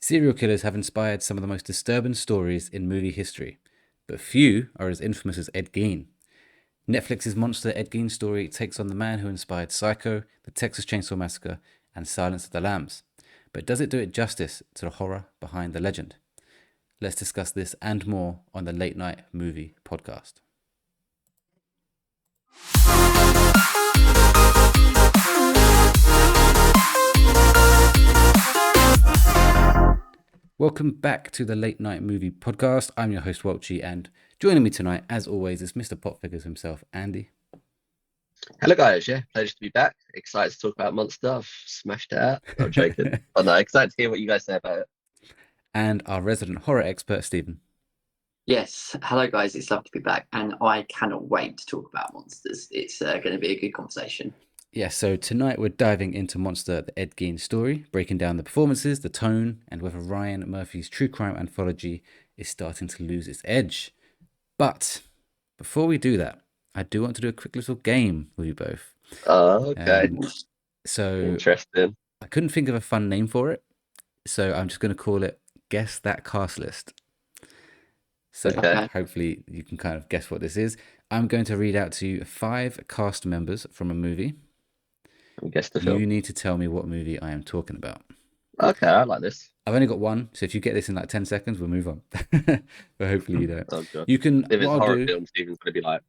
Serial killers have inspired some of the most disturbing stories in movie history, but few are as infamous as Ed Gein. Netflix's monster Ed Gein Story takes on the man who inspired Psycho, the Texas Chainsaw Massacre, and Silence of the Lambs. But does it do it justice to the horror behind the legend? Let's discuss this and more on the Late Night Movie Podcast. Welcome back to the Late Night Movie Podcast. I'm your host, Welchy, and joining me tonight, as always, is Mr. Pop Figures himself, Andy. Hello guys, pleasure to be back. Excited to talk about Monster. I've smashed it out. I'm joking. But no, excited to hear what you guys say about it. And our resident horror expert, Stephen. Yes, hello guys, it's lovely to be back, and I cannot wait to talk about monsters. It's going to be a good conversation. Yeah, so tonight we're diving into Monster, the Ed Gein Story, breaking down the performances, the tone, and whether Ryan Murphy's true crime anthology is starting to lose its edge. But before we do that, I do want to do a quick little game with you both. Okay. So Interesting. I couldn't think of a fun name for it, so I'm just going to call it Guess That Cast List. So hopefully you can kind of guess what this is. I'm going to read out to you 5 cast members from a movie. Guess the film. You need to tell me what movie I am talking about. Okay, I like this. I've only got one, so if you get this in like 10 seconds, we'll move on. But hopefully you don't. Oh, God. You can. If it's a horror film, Stephen's going to be like.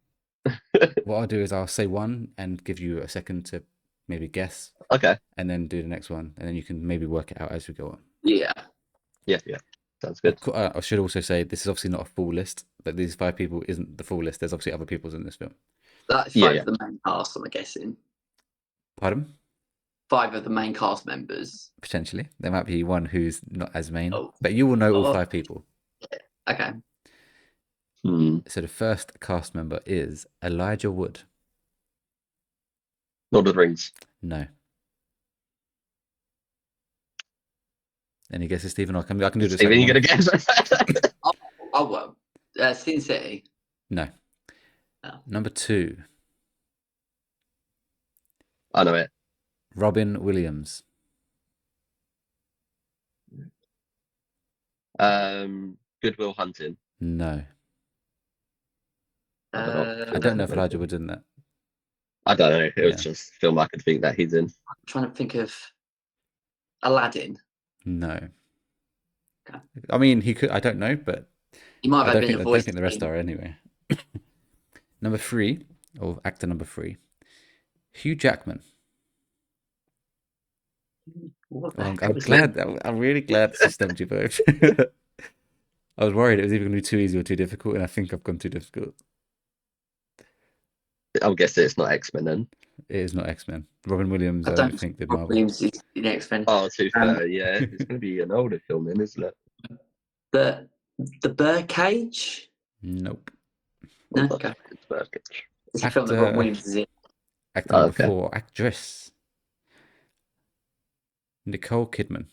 What I'll do is I'll say one and give you a second to maybe guess. Okay. And then do the next one, and then you can maybe work it out as we go on. Yeah. Sounds good. I should also say this is obviously not a full list, but these 5 people isn't the full list. There's obviously other people's in this film. That's 5 of the main cast, I'm guessing. Pardon? 5 of the main cast members. Potentially. There might be one who's not as main, but you will know all 5 people. Okay. So the first cast member is Elijah Wood. Lord of the Rings. No. Any guesses, Stephen? I can do this. Stephen, you going to guess? well. Sin City. No. Number 2. I know it. Robin Williams. Good Will Hunting. No. I don't know if Elijah Wood's in that. I don't know. It was just a film I could think that he's in. I'm trying to think of Aladdin. No. Okay. I mean, he could. I don't know, but he might have been a voice. I don't think the rest are anyway. Number 3, or actor number 3, Hugh Jackman. I'm glad. I'm really glad this stumped you both. I was worried it was either going to be too easy or too difficult, and I think I've gone too difficult. I'm guessing it's not X-Men then. It is not X-Men. Robin Williams, I don't think did Marvel. Williams is in X-Men. Oh, too fair. Yeah, it's going to be an older film then, isn't it? The Birdcage? Nope. No, okay. It's Birdcage. It's a film that Robin Williams is in. Actor number 4, actress Nicole Kidman.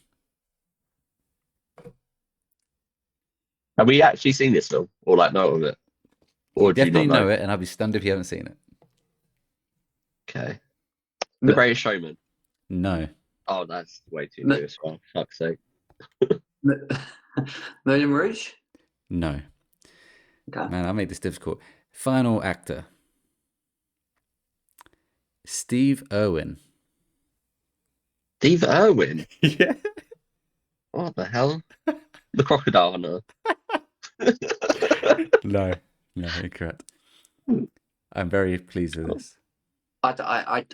Have we actually seen this film, or like know of it? Or you definitely know it, and I'll be stunned if you haven't seen it. Okay. The Greatest Showman. No. Oh, that's way too new as well. Fuck's sake. Moulin Rouge? No. Okay. Man, I made this difficult. Final actor. Steve Irwin. Steve Irwin? Yeah. What the hell? The crocodile, no. No, incorrect. I'm very pleased with this. I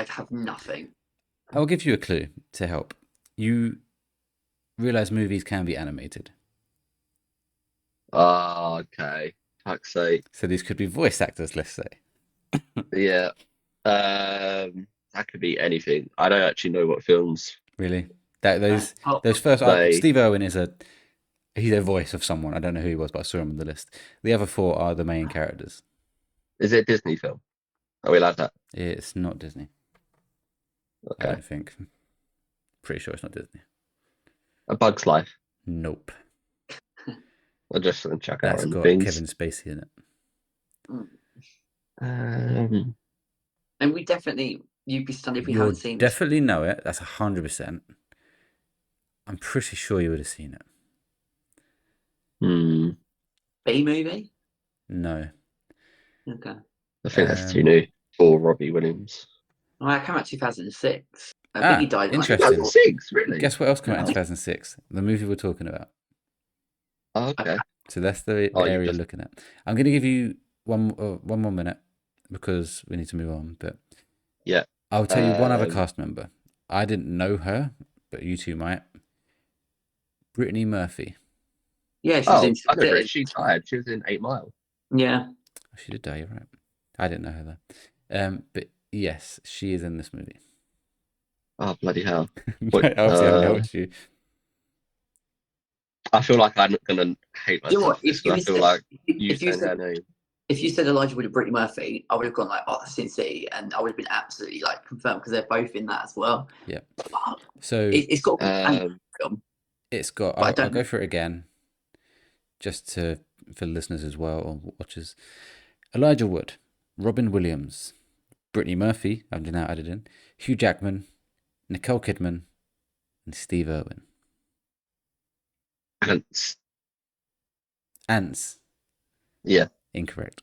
have nothing. I'll give you a clue to help. You realize movies can be animated. Oh, okay. Fuck's sake. So these could be voice actors, let's say. Yeah. That could be anything. I don't actually know what films. Really? Those first. Steve Irwin he's a voice of someone. I don't know who he was, but I saw him on the list. The other 4 are the main characters. Is it a Disney film? Are we allowed that? It's not Disney. Okay. I don't think. Pretty sure it's not Disney. A Bug's Life? Nope. I'll just check out. That's got things. Kevin Spacey in it. And we definitely, you'd be stunned if we You'll haven't seen definitely know it. That's 100%. I'm pretty sure you would have seen it. Hmm. B movie. No. Okay. I think that's too Um, new for Robbie Williams. Well, that came out 2006. I think he died in like interesting. 2006, really? Guess what else came out in Yeah. 2006? The movie we're talking about. Oh, okay. So that's the Oh, you area you're just looking at. I'm going to give you one more minute because we need to move on. But yeah. I'll tell you one other cast member. I didn't know her, but you two might. Brittany Murphy. Yeah, she was in. I know, Brit. She died. She was in 8 Mile. Yeah. She did die, you're right. I didn't know her though. But yes, she is in this movie. Oh, bloody hell. What, Obviously, I haven't helped you. I feel like I'm gonna hate You know myself what? If because I you feel said- like if you you saying her said name. if you said Elijah Wood and Brittany Murphy, I would have gone like, oh, that's Sin City, and I would have been absolutely like confirmed because they're both in that as well. Yeah. But So it's got a film. it's got. But I I'll don't- go for it again, just for listeners as well or watchers. Elijah Wood, Robin Williams, Brittany Murphy. I've now added in Hugh Jackman, Nicole Kidman, and Steve Irwin. Ants. Ants. Yeah. Incorrect.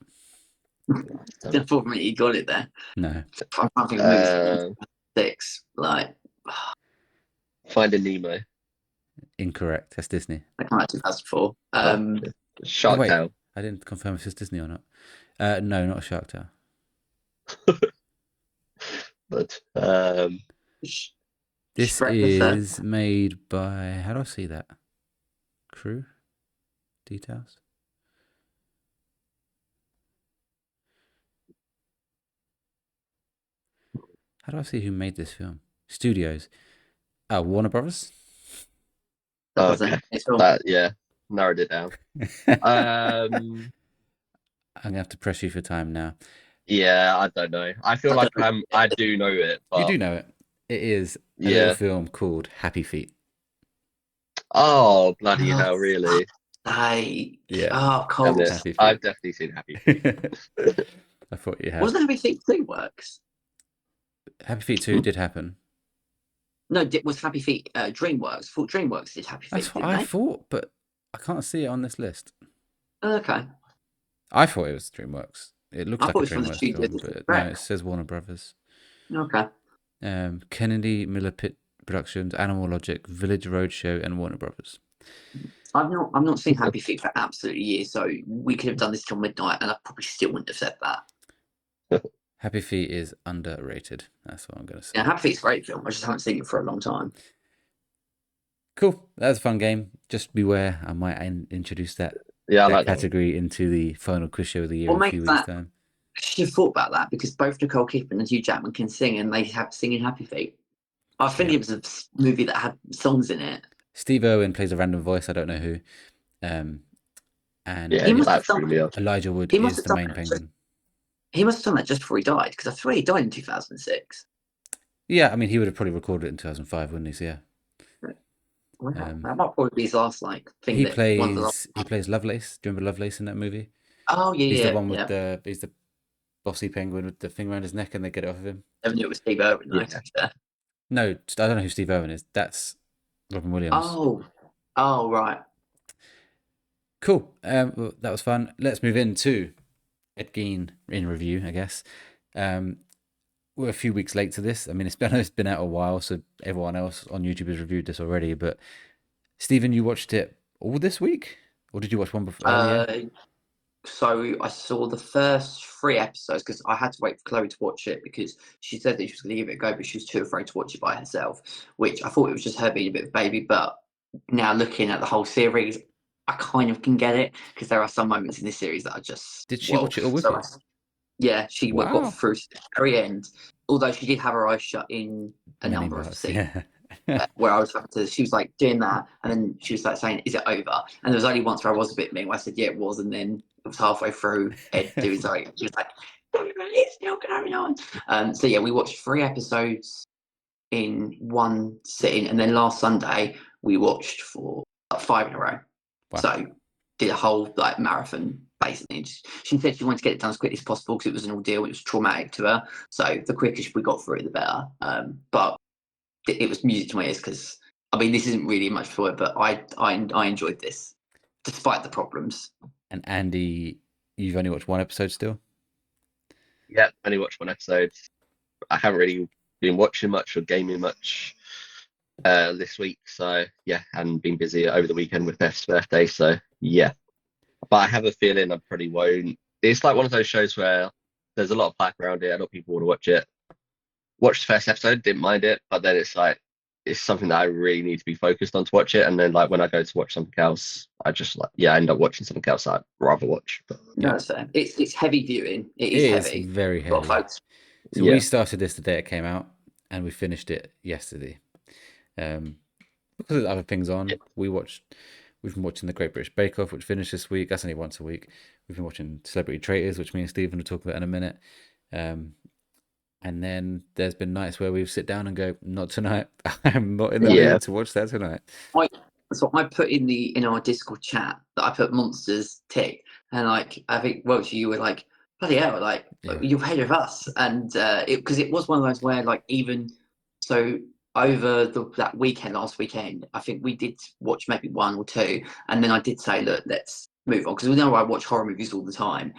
For me, you got it there. No. I can't think of movies. 6, like Finding Nemo. Incorrect. That's Disney. that came out 2004. Shark wait. Tale. I didn't confirm if it's Disney or not. No, not Shark Tale. But This Shrek the Third. is made by. How do I see that? Crew details. How do I see who made this film? Studios. Oh, Warner Brothers. okay. That narrowed it down. I'm gonna have to press you for time now. Yeah, I don't know. I feel like I do know it. But You do know it. It is a little film called Happy Feet. Oh, bloody hell, really? Cold. I've definitely seen Happy Feet. I thought you had. Wasn't Happy Feet 2 works? Happy Feet 2 did happen. No, was Happy Feet DreamWorks? I thought DreamWorks did Happy Feet. That's what I thought, but I can't see it on this list. Okay. I thought it was DreamWorks. It looks like a DreamWorks film, but no, it says Warner Brothers. Okay. Kennedy Miller Pitt Productions, Animal Logic, Village Roadshow, and Warner Brothers. I've not seen Happy Feet for absolutely years, so we could have done this till midnight, and I probably still wouldn't have said that. Happy Feet is underrated. That's what I'm going to say. Yeah, Happy Feet's a great film. I just haven't seen it for a long time. Cool. That was a fun game. Just beware, I might introduce that category into the final quiz show of the year in a few weeks' time. I should have thought about that because both Nicole Kidman and Hugh Jackman can sing, and they have singing Happy Feet. I think it was a movie that had songs in it. Steve Irwin plays a random voice. I don't know who. And Elijah Wood is the main penguin. He must have done that just before he died, because I swear he died in 2006. Yeah, I mean, he would have probably recorded it in 2005, wouldn't he? So, yeah. That might probably be his last thing. He plays Lovelace. Do you remember Lovelace in that movie? Oh yeah, he's the one with he's the bossy penguin with the thing around his neck, and they get it off of him. I knew it was Steve Irwin. No, I don't know who Steve Irwin is. That's Robin Williams. Oh, right. Cool. Well, that was fun. Let's move into Ed Gein in review, I guess. We're a few weeks late to this. I mean, it's been out a while, so everyone else on YouTube has reviewed this already. But Stephen, you watched it all this week, or did you watch one before? So I saw the first 3 episodes because I had to wait for Chloe to watch it because she said that she was going to give it a go, but she was too afraid to watch it by herself. Which I thought it was just her being a bit of a baby, but now looking at the whole series, I kind of can get it because there are some moments in this series that are just. Did she watch it all with you? Yeah, she got through to the very end. Although she did have her eyes shut in a number of scenes. Where I was having to, she was like doing that, and then she was like saying, "Is it over?" And there was only once where I was a bit mean, where I said, "Yeah, it was," and then it was halfway through. Ed doing something, she was like, "It's still going on." So yeah, we watched 3 episodes in one sitting, and then last Sunday we watched for 5 in a row. Wow. So did a whole marathon. Basically, she said she wanted to get it done as quickly as possible because it was an ordeal. It was traumatic to her. So the quicker we got through it, the better. But it was music to my ears because I mean, this isn't really much for it, but I enjoyed this, despite the problems. And Andy, you've only watched one episode still? Yeah, only watched one episode. I haven't really been watching much or gaming much this week, so yeah, and been busy over the weekend with Beth's birthday, so yeah. But I have a feeling I probably won't. It's like one of those shows where there's a lot of hype around it, a lot of people want to watch it. Watched the first episode, didn't mind it, but then it's like it's something that I really need to be focused on to watch it. And then like when I go to watch something else, I just like I end up watching something else I'd rather watch. But, No, that's fair. It's heavy viewing. It is heavy. It's very heavy. Folks. So we started this the day it came out, and we finished it yesterday. Because of other things on, we've been watching the Great British Bake Off, which finished this week. That's only once a week. We've been watching Celebrity Traitors, which me and Stephen will talk about in a minute. And then there's been nights where we sit down and go, not tonight. I'm not in the mood to watch that tonight. So I put in our Discord chat that I put Monsters tick, and like I think Welchy, you were like, bloody hell, like you're ahead of us, and because it was one of those where like even so over that weekend, last weekend, I think we did watch maybe one or two, and then I did say, look, let's move on, because we know I watch horror movies all the time.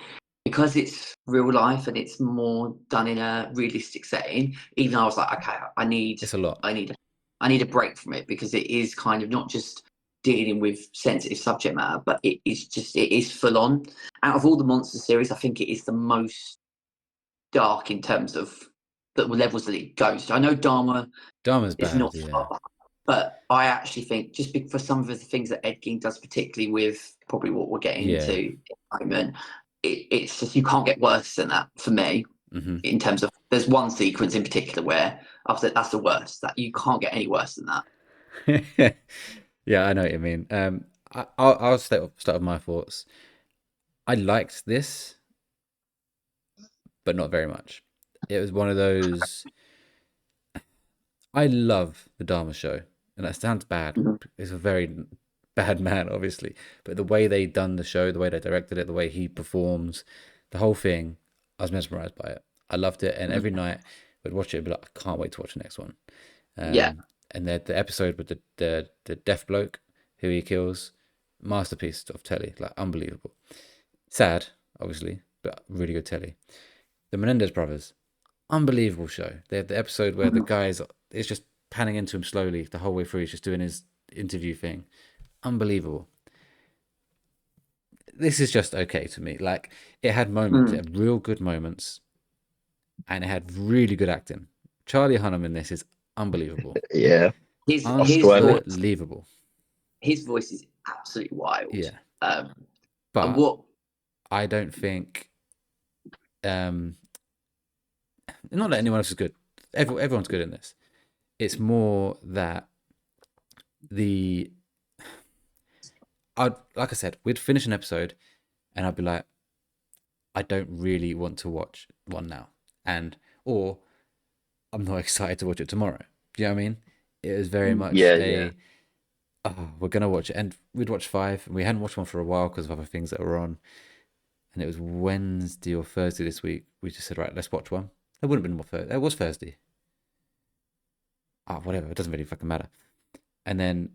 Because it's real life and it's more done in a realistic setting, even though I was like, okay, it's a lot. I need a break from it, because it is kind of not just dealing with sensitive subject matter, but it is full on. Out of all the monster series, I think it is the most dark in terms of the levels that it goes to. I know Dharma's is bad, not far, but I actually think just for some of the things that Ed Gein does, particularly with probably what we're getting into in the moment, it's just you can't get worse than that for me. In terms of, there's one sequence in particular where I was like, that's the worst. That you can't get any worse than that. Yeah, I know what you mean. I'll start with my thoughts. I liked this, but not very much. It was one of those. I love the Dharma show, and that sounds bad. It's a very bad man, obviously, but the way they done the show, the way they directed it, the way he performs, the whole thing, I was mesmerized by it. I loved it, and every night I'd watch it and be like, I can't wait to watch the next one. And the episode with the deaf bloke who he kills, masterpiece of telly, like unbelievable. Sad, obviously, but really good telly. The Menendez brothers, unbelievable show. They have the episode where the guy's it's just panning into him slowly the whole way through. He's just doing his interview thing. Unbelievable. This is just okay to me. Like, it had moments, it had real good moments, and it had really good acting. Charlie Hunnam in this is unbelievable. Unbelievable. His voice is absolutely wild. Yeah. But I don't think not that anyone else is good. Everyone's good in this. It's more that like I said, we'd finish an episode and I'd be like, I don't really want to watch one now. Or I'm not excited to watch it tomorrow. Do you know what I mean? It was very much oh, we're going to watch it. And we'd watch 5. And we hadn't watched one for a while because of other things that were on. And it was Wednesday or Thursday this week. We just said, right, let's watch one. It wouldn't have been more Thursday. It was Thursday. Whatever. It doesn't really fucking matter. And then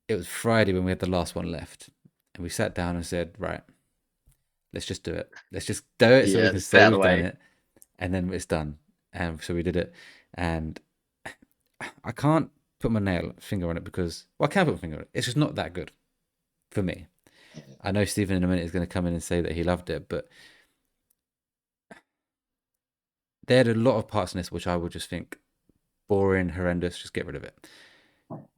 it was Friday when we had the last one left. And we sat down and said, right, let's just do it. Let's just do it so we can say we've done it. And then it's done. And so we did it. And I can't put my finger on it because, well, I can put my finger on it. It's just not that good for me. I know Stephen in a minute is going to come in and say that he loved it, but there had a lot of parts in this which I would just think boring, horrendous, just get rid of it.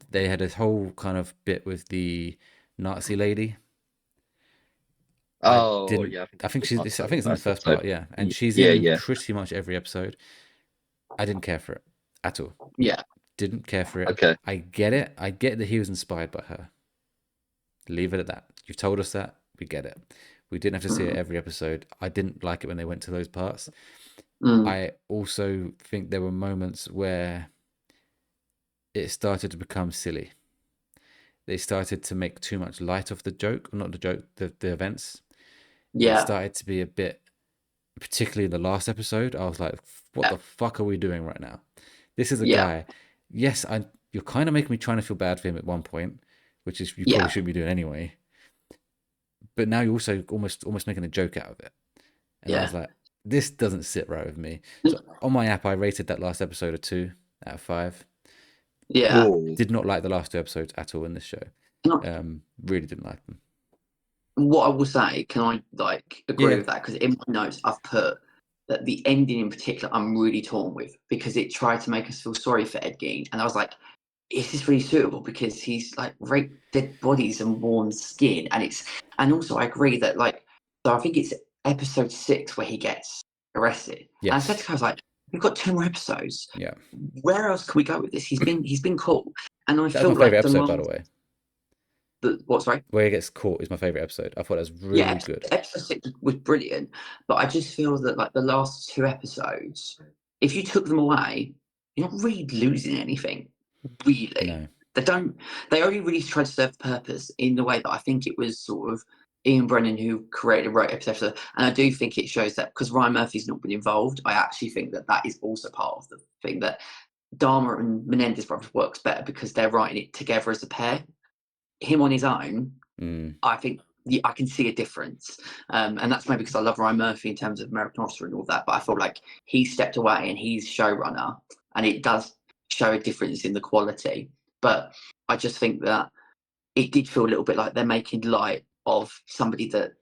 They had this whole kind of bit with the Nazi lady. I think it's in the first part, yeah. And she's in pretty much every episode. I didn't care for it at all. Yeah. Didn't care for it. Okay. I get it. I get that he was inspired by her. Leave it at that. You've told us that. We get it. We didn't have to see it every episode. I didn't like it when they went to those parts. I also think there were moments where it started to become silly. They started to make too much light of the joke, not the joke, the events. Yeah. It started to be a bit, particularly in the last episode, I was like, what the fuck are we doing right now? This is a guy. Yes, you're kind of making me trying to feel bad for him at one point, which is you probably shouldn't be doing anyway. But now you're also almost making a joke out of it. And I was like, this doesn't sit right with me. So on my app, I rated that last episode a 2 out of 5. Yeah. Ooh. Did not like the last 2 episodes at all in this show. Really didn't like them. What I will say, can I like agree with that? Because in my notes, I've put that the ending in particular, I'm really torn with, because it tried to make us feel sorry for Ed Gein, and I was like, is this really suitable? Because he's like raped dead bodies and worn skin, and also I agree that like, so I think it's episode 6 where he gets arrested. Yes. And I said to her, I was like, we've got 2 more episodes. Yeah. Where else can we go with this? He's been cool, and I That's feel my favorite like episode, by the way. What's right? Where he gets caught is my favorite episode. I thought that was really good. Episode 6 was brilliant, but I just feel that like the last 2 episodes, if you took them away, you're not really losing anything. Really, No. They only really tried to serve the purpose in the way that I think it was sort of Ian Brennan who wrote episode, and I do think it shows that because Ryan Murphy's not been involved. I actually think that is also part of the thing that Dharma and Menendez brothers works better because they're writing it together as a pair. Him on his own, I think I can see a difference, and that's maybe because I love Ryan Murphy in terms of American Hustle and all that. But I feel like he stepped away and he's showrunner, and it does show a difference in the quality. But I just think that it did feel a little bit like they're making light of somebody that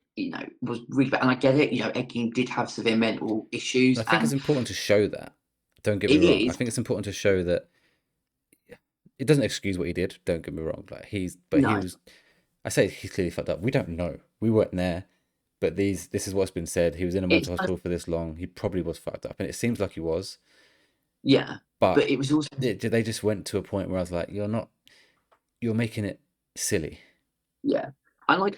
was really bad. And I get it. Ed Gein did have severe mental issues. I think it's important to show that. Don't get me wrong. I think it's important to show that it doesn't excuse what he did. Don't get me wrong. Like he was. I say he's clearly fucked up. We don't know. We weren't there. But this is what's been said. He was in a mental hospital for this long. He probably was fucked up, and it seems like he was. Yeah, but it was also they just went to a point where I was like, you're making it silly. Yeah, I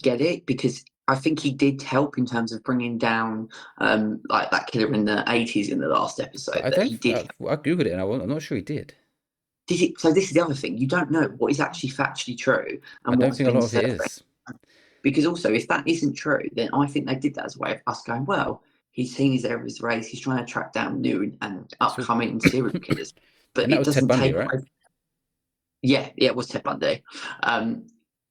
get it because I think he did help in terms of bringing down like that killer in the 80s in the last episode. I googled it and I'm not sure he did. Did it? So this is the other thing. You don't know what is actually factually true. And I don't think a lot of it is. Because also, if that isn't true, then I think they did that as a way of us going, well, he's seen his area of his race. He's trying to track down new and upcoming serial killers. But it doesn't take away. Yeah, it was Ted Bundy. And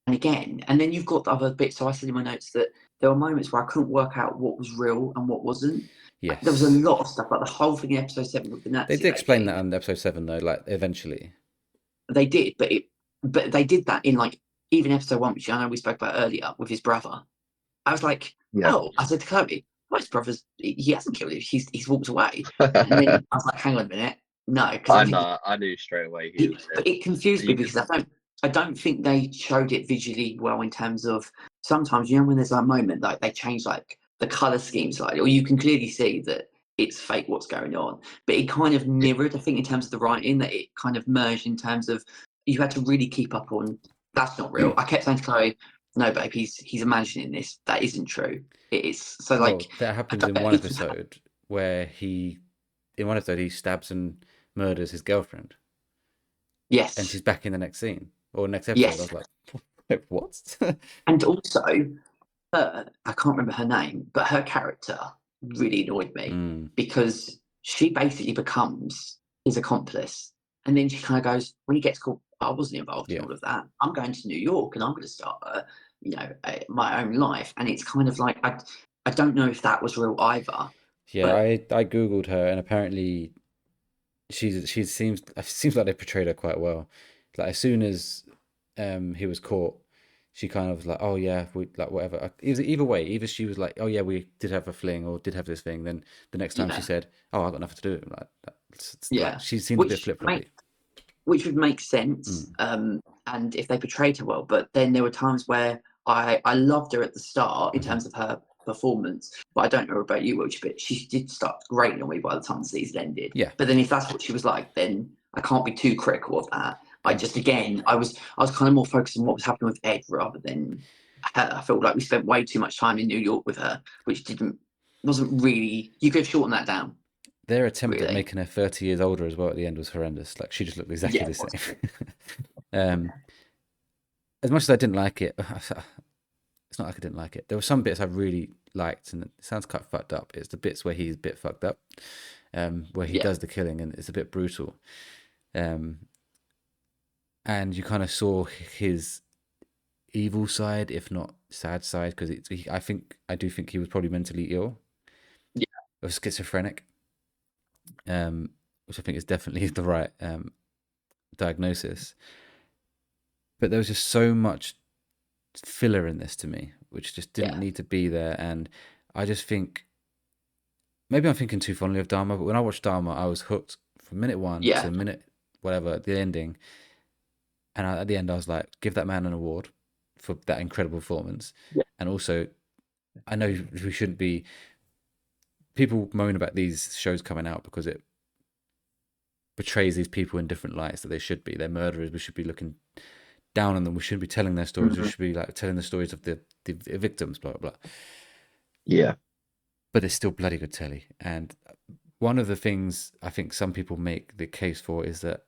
then you've got the other bits. So I said in my notes that there were moments where I couldn't work out what was real and what wasn't. Yes. There was a lot of stuff, like the whole thing in episode 7 with the Nazi. They did explain that on episode 7, though, like eventually. They did, but they did that in like even episode 1, which I know we spoke about earlier with his brother. I was like, I said to Chloe, his brother's he hasn't killed him. He's walked away. And then I was like, hang on a minute, no, because I knew straight away. But it confused me because I don't think they showed it visually well in terms of sometimes when there's a moment like they change like the color scheme slightly, or you can clearly see that it's fake what's going on. But it kind of mirrored, I think, in terms of the writing, that it kind of merged in terms of you had to really keep up on. That's not real. I kept saying to Chloe, no, babe, he's imagining this. That isn't true. It is. So like that happens in one episode where he stabs and murders his girlfriend. Yes. And she's back in the next scene or next episode. Yes. I was like, what? And also, I can't remember her name, but her character really annoyed me because she basically becomes his accomplice. And then she kind of goes, when he gets caught, I wasn't involved in all of that. I'm going to New York and I'm going to start, my own life. And it's kind of like, I don't know if that was real either. Yeah, I Googled her and apparently she seems like they portrayed her quite well. Like as soon as he was caught, she kind of was like, oh yeah, we like whatever. Either way, either she was like, oh yeah, we did have a fling or did have this thing. Then the next time she said, oh, I've got nothing to do with it. Like she seemed a bit flip-floppy. Which would make sense, and if they portrayed her well. But then there were times where I loved her at the start in terms of her performance, but I don't know about you, Welch, but she did start grating on me by the time the season ended. Yeah. But then if that's what she was like, then I can't be too critical of that. I was kind of more focused on what was happening with Ed rather than her. I felt like we spent way too much time in New York with her, which wasn't really. You could have shortened that down. Their attempt at making her 30 years older as well at the end was horrendous. Like she just looked exactly the same. As much as I didn't like it, it's not like I didn't like it. There were some bits I really liked, and it sounds quite fucked up. It's the bits where he's a bit fucked up, where he does the killing, and it's a bit brutal. and you kind of saw his evil side, if not sad side, because I do think he was probably mentally ill, or schizophrenic, which I think is definitely the right diagnosis. But there was just so much filler in this to me, which just didn't need to be there. And I just think maybe I'm thinking too fondly of Dharma, but when I watched Dharma, I was hooked from minute one to minute whatever, the ending. And at the end, I was like, give that man an award for that incredible performance. And also, I know we shouldn't be. People moan about these shows coming out because it portrays these people in different lights that they should be. They're murderers. We should be looking down on them. We shouldn't be telling their stories. We should be like telling the stories of the victims, blah, blah, blah. Yeah. But it's still bloody good telly. And one of the things I think some people make the case for is that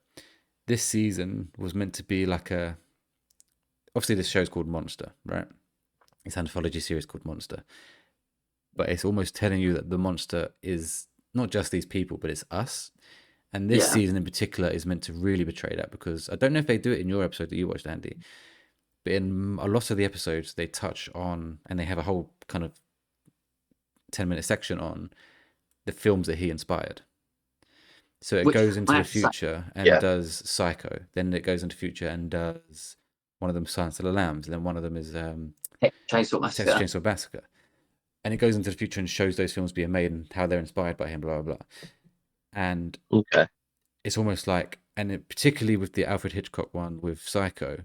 this season was meant to be like a... Obviously, this show's called Monster, right? It's an anthology series called Monster. But it's almost telling you that the monster is not just these people, but it's us. And this season in particular is meant to really betray that, because I don't know if they do it in your episode that you watched, Andy, but in a lot of the episodes they touch on, and they have a whole kind of 10-minute section on the films that he inspired. So it goes into the future and does Psycho. Then it goes into future and does one of them Silence of the Lambs. And then one of them is Texas Chainsaw Massacre. And it goes into the future and shows those films being made and how they're inspired by him, blah, blah, blah. And it's almost like, and particularly with the Alfred Hitchcock one with Psycho,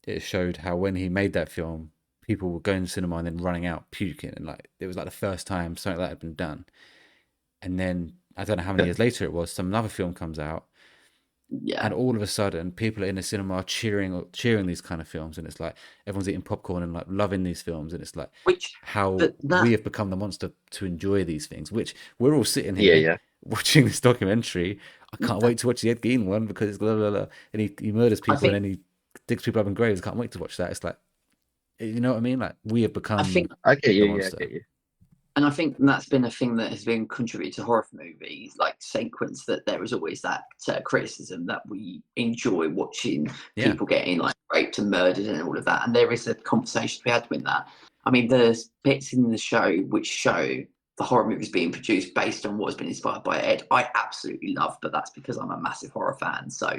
it showed how when he made that film, people were going to cinema and then running out puking, and like it was like the first time something like that had been done. And then I don't know how many years later it was, another film comes out, and all of a sudden people in the cinema are cheering these kind of films, and it's like everyone's eating popcorn and like loving these films, and it's like we have become the monster to enjoy these things, which we're all sitting here watching this documentary. I can't wait to watch the Ed Gein one because it's blah, blah, blah. And he murders people and then he digs people up in graves. I can't wait to watch that. It's like, you know what I mean? Like we have become I get you, the monster. I get you. And I think that's been a thing that has been contributed to horror movies, like sequence, that there is always that criticism that we enjoy watching people getting like raped and murdered and all of that. And there is a conversation to be had with that. I mean, there's bits in the show which show the horror movies being produced based on what has been inspired by Ed. I absolutely love, but that's because I'm a massive horror fan. So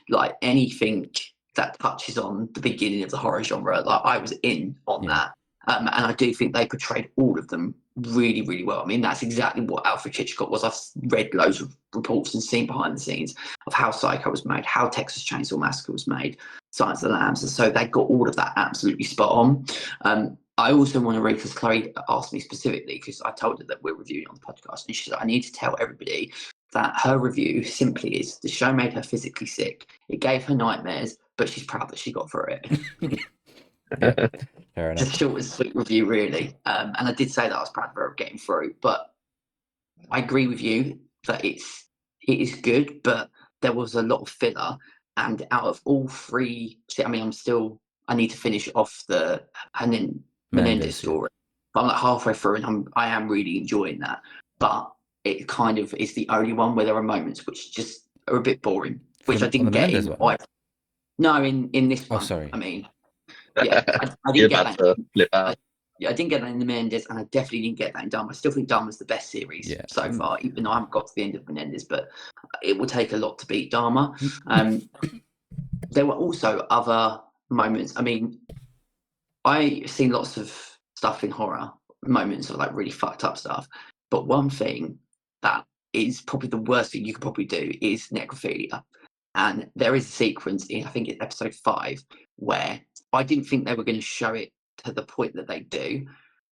like anything that touches on the beginning of the horror genre, like I was in on that. And I do think they portrayed all of them really, really well. I mean, that's exactly what Alfred Hitchcock was. I've read loads of reports and seen behind the scenes of how Psycho was made, how Texas Chainsaw Massacre was made, Silence of the Lambs. And so they got all of that absolutely spot on. I also want to read, because Chloe asked me specifically, because I told her that we're reviewing on the podcast, and she said, I need to tell everybody that her review simply is, the show made her physically sick. It gave her nightmares, but she's proud that she got through it. Fair enough. Just a short and sweet review, really. And I did say that I was proud of her of getting through, but I agree with you that it is good, but there was a lot of filler. And out of all three, I mean, I need to finish off the Menendez story. But I'm like halfway through, and I am really enjoying that. But it kind of is the only one where there are moments which just are a bit boring, which I didn't get in. No, in this one. Oh, sorry. I mean, yeah, I didn't get that. I didn't get that in the Menendez, and I definitely didn't get that in Dharma. I still think Dharma's the best series so far, even though I haven't got to the end of Menendez, but it will take a lot to beat Dharma. There were also other moments. I mean, I've seen lots of stuff in horror, moments of like really fucked up stuff, but one thing that is probably the worst thing you could probably do is necrophilia. And there is a sequence in, I think it's episode 5, where I didn't think they were going to show it to the point that they do.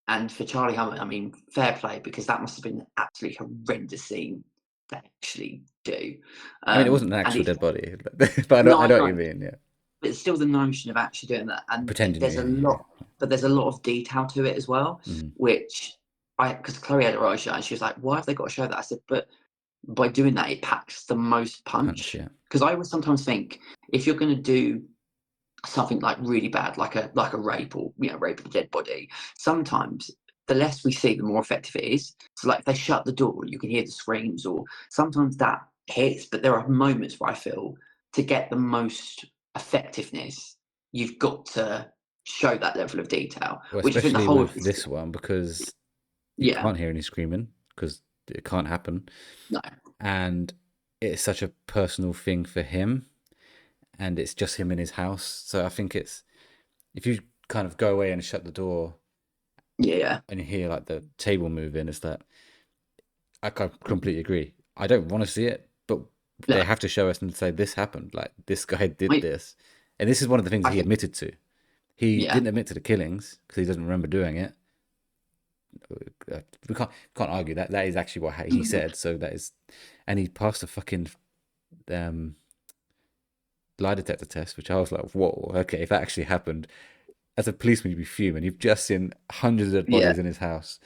And for Charlie Hunnam, I mean, fair play, because that must have been an absolutely horrendous scene to actually do. I mean, it wasn't an actual dead body, but I know what you mean, yeah. But it's still the notion of actually doing that. And pretending there's there's a lot of detail to it as well, which because Chloe had her eyes shut and she was like, why have they got to show that? I said, but by doing that, it packs the most punch. Because I would sometimes think, if you're going to do something like really bad, like a rape, or rape of a dead body, sometimes the less we see, the more effective it is. So like if they shut the door, you can hear the screams, or sometimes that hits. But there are moments where I feel, to get the most effectiveness, you've got to show that level of detail. Well, which I think the especially whole with this one, because you yeah, can't hear any screaming because it can't happen. no, And it's such a personal thing for him, and it's just him in his house. So I think it's, if you kind of go away and shut the door yeah, and you hear like the table moving, it's that I completely agree. I don't want to see it, but they no. have to show us and say this happened. Like this guy did I, this, and this is one of the things I he think, admitted to. He yeah, didn't admit to the killings because he doesn't remember doing it. We can't argue that. That is actually what he said. So that is, and he passed the fucking um, lie detector test, which I was like, whoa, okay, if that actually happened, as a policeman, you'd be fuming. You've just seen hundreds of yeah, bodies in his house,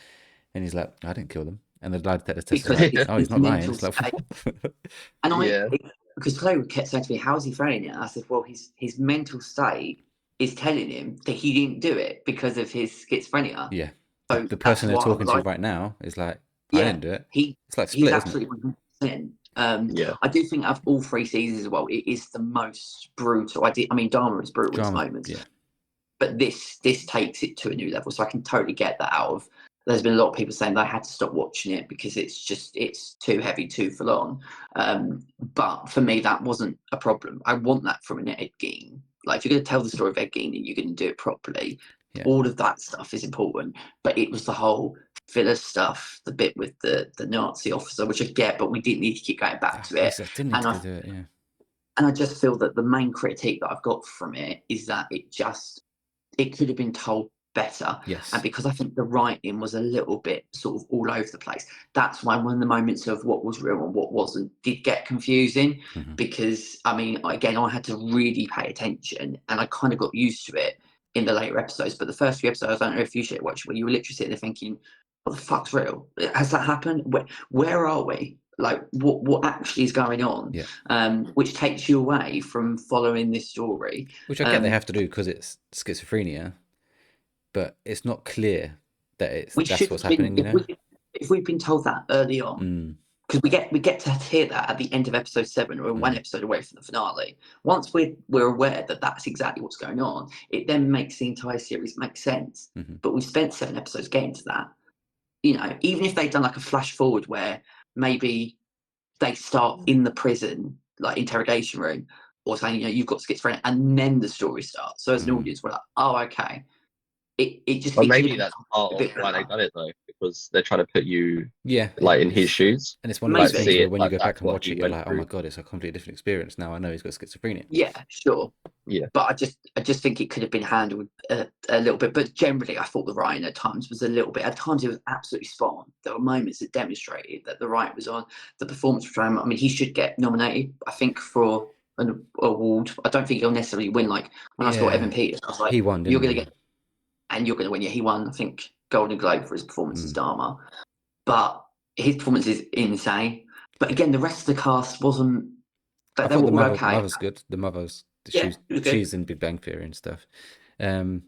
and he's like, I didn't kill them. And the lie detector test is because like, it's oh, he's his not lying. mental It's like, state. what? And Yeah. because Chloe kept saying to me, "How's he failing it?" I said, "Well, his mental state is telling him that he didn't do it because of his schizophrenia." Yeah. So The that's person they're why I'm talking to like, right now is like, I yeah, didn't do it. he It's like he's Split, isn't it? absolutely 100%. Yeah. I do think of all three seasons as well, it is the most brutal. I mean, Dharma is brutal at the Drama. moment, Yeah. but this takes it to a new level. So I can totally get that out of. There's been a lot of people saying they had to stop watching it because it's too heavy, too full on. But for me, that wasn't a problem. I want that from an Ed Gein. Like if you're going to tell the story of Ed Gein and you're going to do it properly, Yeah. all of that stuff is important. But it was the whole filler stuff, the bit with the Nazi officer, which I get, but we didn't need to keep going back to it. I didn't need to do it. Yeah. And I just feel that the main critique that I've got from it is that it could have been told better. Yes. And because I think the writing was a little bit sort of all over the place, that's why one of the moments of what was real and what wasn't did get confusing. Mhm. Because I mean, again, I had to really pay attention and I kind of got used to it in the later episodes. But the first few episodes, I don't know if you should watch, where you were literally sitting there thinking, what the fuck's real? Has that happened? Where are we? Like what actually is going on? Yeah. Which takes you away from following this story. Which I get they have to do because it's schizophrenia, but it's not clear that We that's should what's have been happening, you know? if we've been told that early on, because we get to hear that at the end of episode 7, or one episode away from the finale. Once we're aware that that's exactly what's going on, it then makes the entire series make sense. Mm-hmm. But we spent 7 episodes getting to that. You know, even if they'd done like a flash forward where maybe they start in the prison, like interrogation room, or saying, you know, you've got schizophrenia, and then the story starts. So as an audience, we're like, oh, okay. It just. Well, it maybe that's part of why they've done it though, because they're trying to put you like in his shoes. And it's one of Maybe. those things See where it, when you like, go back that's and what watch he it, you're went like, oh my through. god, it's a completely different experience. Now I know he's got schizophrenia. Yeah, sure. Yeah. But I just think it could have been handled a little bit. But generally, I thought the writing at times was a little bit. At times, it was absolutely spot on. There were moments that demonstrated that the writing was on. The performance was on. I mean, he should get nominated, I think, for an award. I don't think he'll necessarily win. Like when I saw Evan Peters, I was like, he won, you're didn't going to get, and you're going to win. Yeah, he won, I think, Golden Globe for his performance as Dharma. But his performance is insane. But again, the rest of the cast wasn't. I They thought were the all okay. mother's good. The mother's Yeah, it was good. she's in Big Bang Theory and stuff. I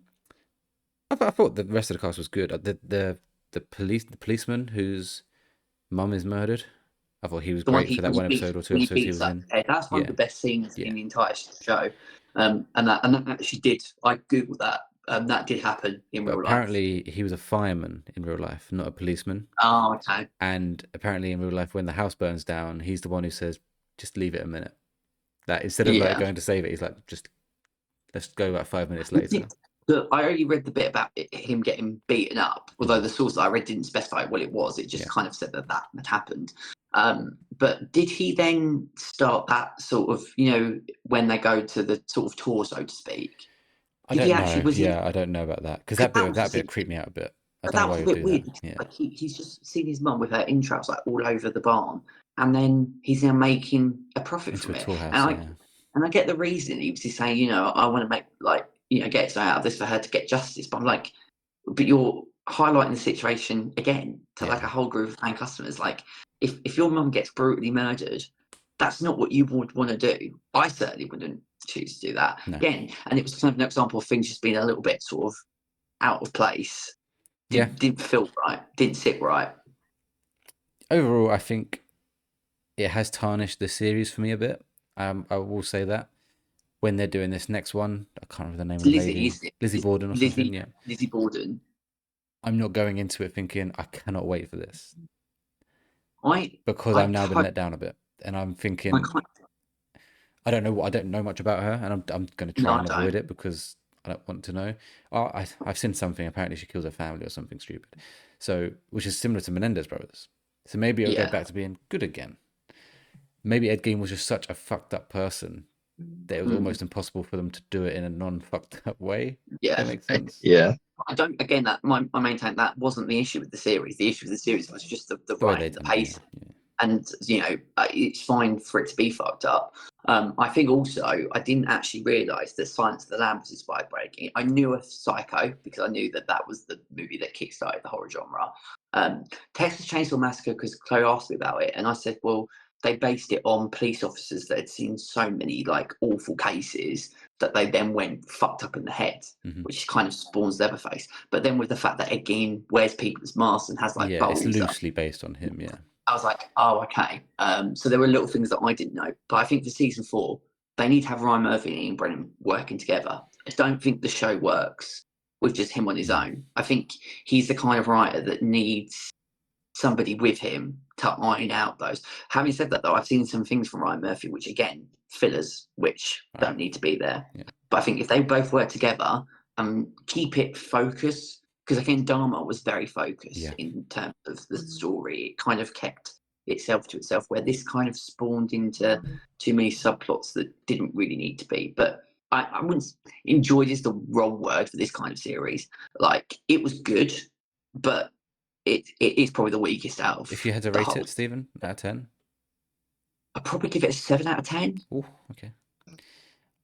thought the rest of the cast was good. The policeman whose mum is murdered. I thought he was great for that one episode or two episodes he was in. That's one of the best scenes in the entire show. And that actually did. I googled that. That did happen in real life. Apparently, he was a fireman in real life, not a policeman. Oh, okay. And apparently, in real life, when the house burns down, he's the one who says, "Just leave it a minute." That instead of like going to save it, he's like, "Just let's go about 5 minutes later." I already read the bit about him getting beaten up, although the source that I read didn't specify what it was. It just kind of said that had happened. But did he then start that sort of, you know, when they go to the sort of tour, so to speak? I don't know. I don't know about that because that bit creeped me out a bit. I don't know why that was a bit weird. That. Yeah. Like he's just seen his mum with her intros like all over the barn, and then he's now making a profit from it. Tool house, and I get the reason he was just saying, you know, I want to make like, you know, get something out of this for her to get justice. But I'm like, but you're highlighting the situation again to like a whole group of paying customers. Like if your mum gets brutally murdered, that's not what you would want to do. I certainly wouldn't choose to do that again. And it was kind of an example of things just being a little bit sort of out of place. Didn't feel right. Didn't sit right. Overall, I think it has tarnished the series for me a bit. I will say that. when they're doing this next one, I can't remember the name of Lizzie, the lady. isn't it? Lizzie Borden or something. Yeah. Lizzie Borden. I'm not going into it thinking I cannot wait for this. Because I I've now been let down a bit, and I'm thinking I don't know much about her, and I'm going to try and avoid it because I don't want to know. Oh, I've seen something. Apparently, she kills her family or something stupid. So, which is similar to Menendez brothers. So maybe it'll go back to being good again. Maybe Ed Gein was just such a fucked up person that it was almost impossible for them to do it in a non-fucked up way. Yeah, that makes sense. Yeah. I don't. Again, that I maintain that wasn't the issue with the series. The issue with the series was just the writing, the pace. Yeah. And it's fine for it to be fucked up. I think also I didn't actually realise that Silence of the Lambs was inspired by Ed Gein. I knew of Psycho because I knew that was the movie that kickstarted the horror genre. Texas Chainsaw Massacre, because Chloe asked me about it, and I said, well, they based it on police officers that had seen so many like awful cases that they then went fucked up in the head, which kind of spawns Leatherface. But then with the fact that Ed Gein wears people's masks and has like it's loosely based on him. Yeah. I was like, oh, okay. So there were little things that I didn't know. But I think for season 4, they need to have Ryan Murphy and Ian Brennan working together. I don't think the show works with just him on his own. I think he's the kind of writer that needs somebody with him to iron out those. Having said that, though, I've seen some things from Ryan Murphy, which, again, fillers, which don't need to be there. Yeah. But I think if they both work together and keep it focused, because again, Dharma was very focused in terms of the story. It kind of kept itself to itself, where this kind of spawned into too many subplots that didn't really need to be. But I wouldn't, enjoyed is the wrong word for this kind of series. Like, it was good, but it is probably the weakest out of. If you had to rate it, Stephen, out of 10? I'd probably give it a 7 out of 10. Oh, okay.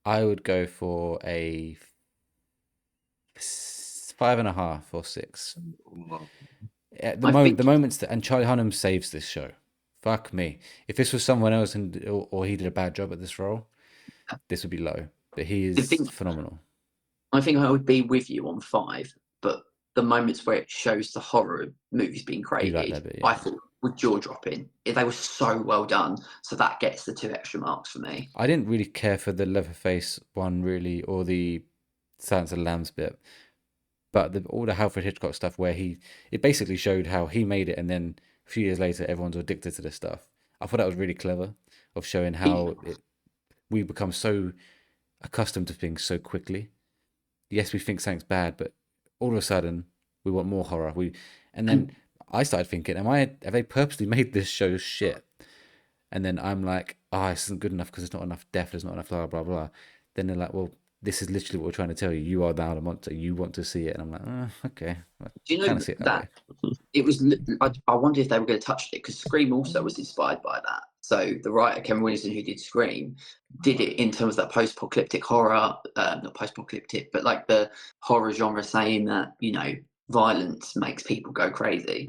I would go for a 5.5 or 6. The moments that, and Charlie Hunnam saves this show. Fuck me. If this was someone else or he did a bad job at this role, this would be low. But he is phenomenal. I think I would be with you on 5, but the moments where it shows the horror movies being created, I thought were jaw-dropping. They were so well done, so that gets the 2 extra marks for me. I didn't really care for the Leatherface one, really, or the Silence of the Lambs bit. But all the Alfred Hitchcock stuff where it basically showed how he made it, and then a few years later, everyone's addicted to this stuff. I thought that was really clever, of showing how we become so accustomed to things so quickly. Yes, we think something's bad, but all of a sudden, we want more horror. And then I started thinking, have they purposely made this show shit? And then I'm like, this isn't good enough because there's not enough death, there's not enough blah, blah, blah. Then they're like, well, this is literally what we're trying to tell you. You are now the monster. You want to see it. And I'm like, okay. Do you know that it was, I wonder if they were going to touch it, because Scream also was inspired by that. So the writer, Kevin Williamson, who did Scream, did it in terms of that post-apocalyptic horror, not post-apocalyptic, but like the horror genre, saying that, violence makes people go crazy,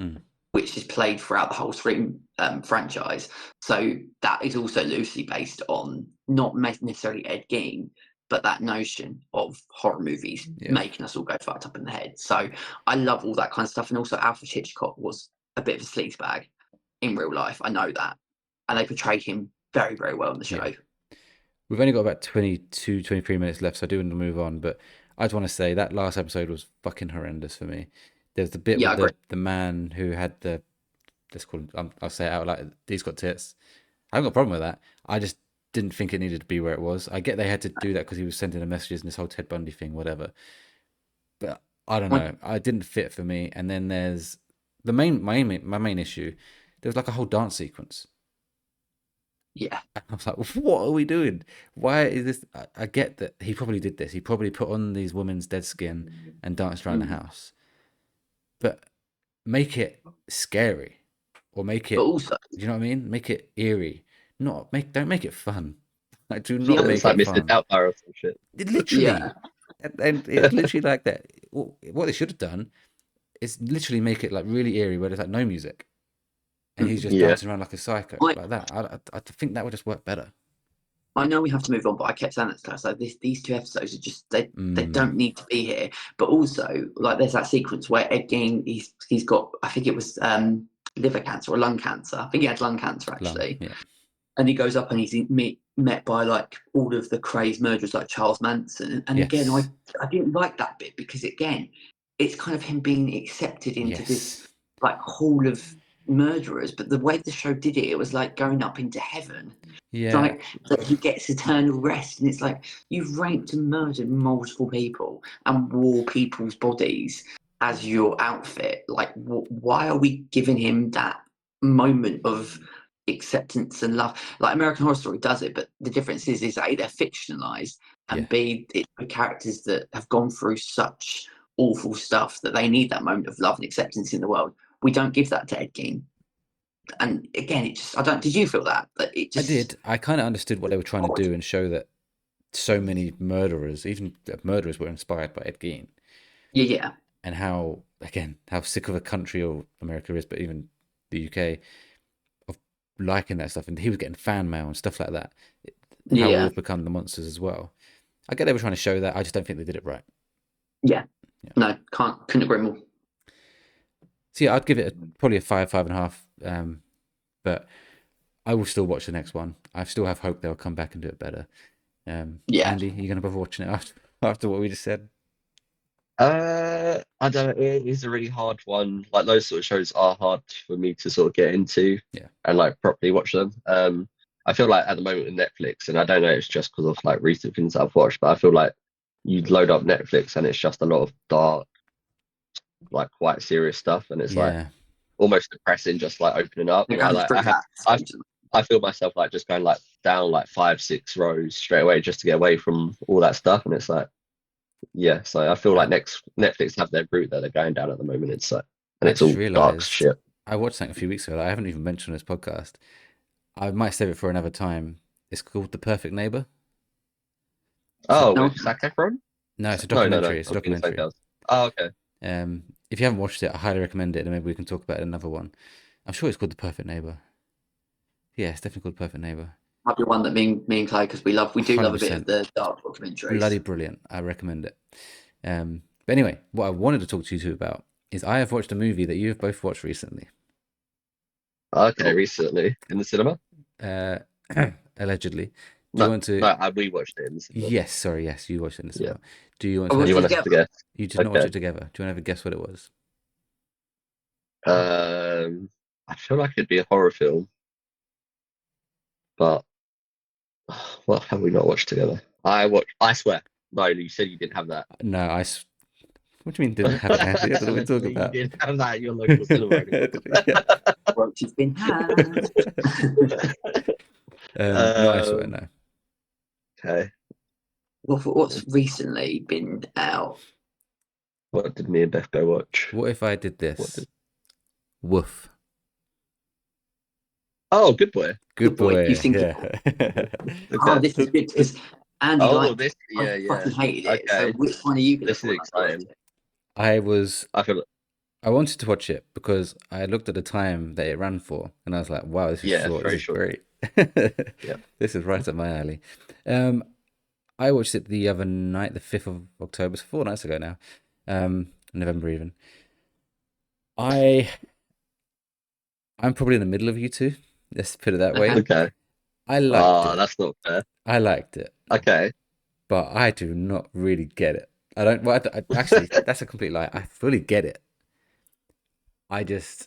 which is played throughout the whole Scream franchise. So that is also loosely based on not necessarily Ed Gein, but that notion of horror movies making us all go fucked up in the head. So I love all that kind of stuff. And also Alfred Hitchcock was a bit of a sleazebag in real life. I know that. And they portrayed him very, very well in the show. Yeah. We've only got about 22, 23 minutes left, so I do want to move on. But I just want to say that last episode was fucking horrendous for me. There's the bit with the man who had let's call him, I'll say it out like, he's got tits. I haven't got a problem with that. I just didn't think it needed to be where it was. I get they had to do that because he was sending the messages and this whole Ted Bundy thing, whatever. But I don't know. It didn't fit for me. And then there's my main issue. There was like a whole dance sequence. Yeah. I was like, what are we doing? Why is this? I get that he probably did this. He probably put on these women's dead skin and danced around the house. But make it scary, or make it. But also, you know what I mean? Make it eerie. Don't make it fun. Like, do not make it like Mr. Doubtfire or some shit. Literally, and it's literally like that. What they should have done is literally make it like really eerie, where there's like no music, and he's just dancing around like a psycho, like that. I think that would just work better. I know we have to move on, but I kept saying that to us. Like these 2 episodes are just they don't need to be here. But also, like, there's that sequence where Ed Gein, he's got, I think it was liver cancer or lung cancer. I think he had lung cancer actually. And he goes up and he's met by like all of the crazed murderers like Charles Manson. And again, I didn't like that bit because again, it's kind of him being accepted into this like hall of murderers. But the way the show did it, it was like going up into heaven. Yeah. Like that he gets eternal rest, and it's like you've raped and murdered multiple people and wore people's bodies as your outfit. Like, why are we giving him that moment of acceptance and love? Like American Horror Story does it, but the difference is A, they're fictionalized, and B, it's the characters that have gone through such awful stuff that they need that moment of love and acceptance in the world. We don't give that to Ed Gein. And again, it just, I don't, did you feel that? But it just, I did. I kind of understood what they were trying to do and show that so many murderers, even murderers, were inspired by Ed Gein. Yeah. And how, again, how sick of a country or America is, but even the UK, of liking that stuff. And he was getting fan mail and stuff like that. How we've become the monsters as well. I get they were trying to show that. I just don't think they did it right. Yeah. No, couldn't agree more. So yeah, I'd give it probably a 5.5. But I will still watch the next one. I still have hope they'll come back and do it better. Andy, are you going to bother watching it after what we just said? I don't know. It is a really hard one. Like those sort of shows are hard for me to sort of get into and like properly watch them. I feel like at the moment with Netflix, and I don't know, it's just because of like recent things I've watched, but I feel like you load up Netflix and it's just a lot of dark, like quite serious stuff, and it's like almost depressing just like opening up. I feel myself like just going like down like 5-6 rows straight away just to get away from all that stuff, and it's like so I feel like Netflix have their route that they're going down at the moment. It's like, and it's all dark shit. I watched something a few weeks ago that I haven't even mentioned on this podcast. I might save it for another time. It's called The Perfect Neighbor. With Zac Efron? No, it's a documentary. No. It's a documentary. Oh, okay. If you haven't watched it, I highly recommend it, and maybe we can talk about it in another one. I'm sure it's called The Perfect Neighbor. Yeah, it's definitely called Perfect Neighbor. Might be one that me and Clay, because we do 100%. Love a bit of the dark documentaries. Bloody brilliant. I recommend it. But anyway, what I wanted to talk to you two about is I have watched a movie that you have both watched recently. Okay, recently in the cinema. Allegedly. Do you want to? We watched it in the cinema. Yes, you watched it in the cinema. Do you want to? You want us to guess? You did not watch it together. Do you want to have a guess what it was? I feel like it'd be a horror film, but what have we not watched together? I swear. No, you said you didn't have that. No, what do you mean didn't have that? What are we talking about? You didn't have that at your local cinema. Welchy's been had. No, I swear no. Okay. What's recently been out? What did me and Beth go watch? What if I did this? Woof. Oh, Good Boy. Good Boy. You think? Oh, this is good because Andy I fucking hated it. Okay. So which one are you? This is exciting. I wanted to watch it because I looked at the time that it ran for, and I was like, "Wow, this is short. This is great. This is right up my alley." I watched it the other night, the 5th of October, so 4 nights ago now, November even. I'm probably in the middle of you two. Let's put it that way. Okay. I liked it. That's not fair. I liked it. Okay. But I do not really get it. I don't. Well, actually, that's a complete lie. I fully get it. I don't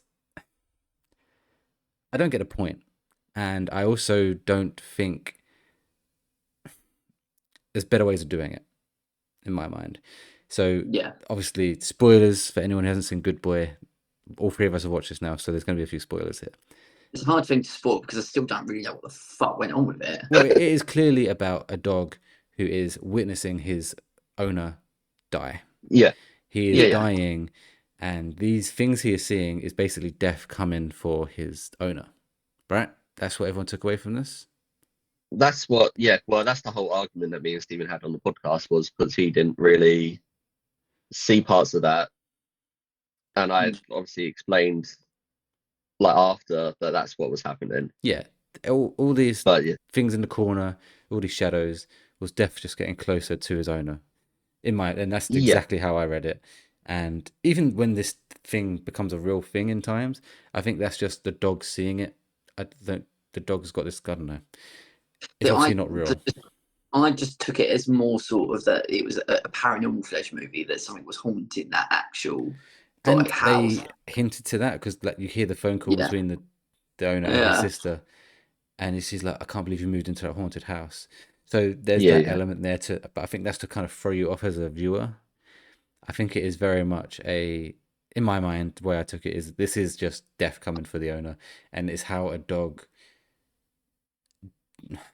get a point, and I also don't think there's better ways of doing it, in my mind. So obviously, spoilers for anyone who hasn't seen Good Boy. All three of us have watched this now, so there's going to be a few spoilers here. It's a hard thing to spoil because I still don't really know what the fuck went on with it. Well, it is clearly about a dog who is witnessing his owner die. Yeah. He is dying, and these things he is seeing is basically death coming for his owner. Right? That's what everyone took away from this? That's what, well, that's the whole argument that me and Stephen had on the podcast, was because he didn't really see parts of that. And I obviously explained, like, after that's what was happening. Yeah. All these things in the corner, all these shadows, was death just getting closer to his owner. And that's exactly how I read it. And even when this thing becomes a real thing in times, I think that's just the dog seeing it. The dog's got this, I don't know. It's obviously not real. I just took it as more sort of that it was a paranormal flesh movie, that something was haunting that actual And house. they hinted to that because like you hear the phone call between the owner and his sister, and she's like, "I can't believe you moved into a haunted house." So there's that element there but I think that's to kind of throw you off as a viewer. I think it is very much in my mind, the way I took it is this is just death coming for the owner, and it's how a dog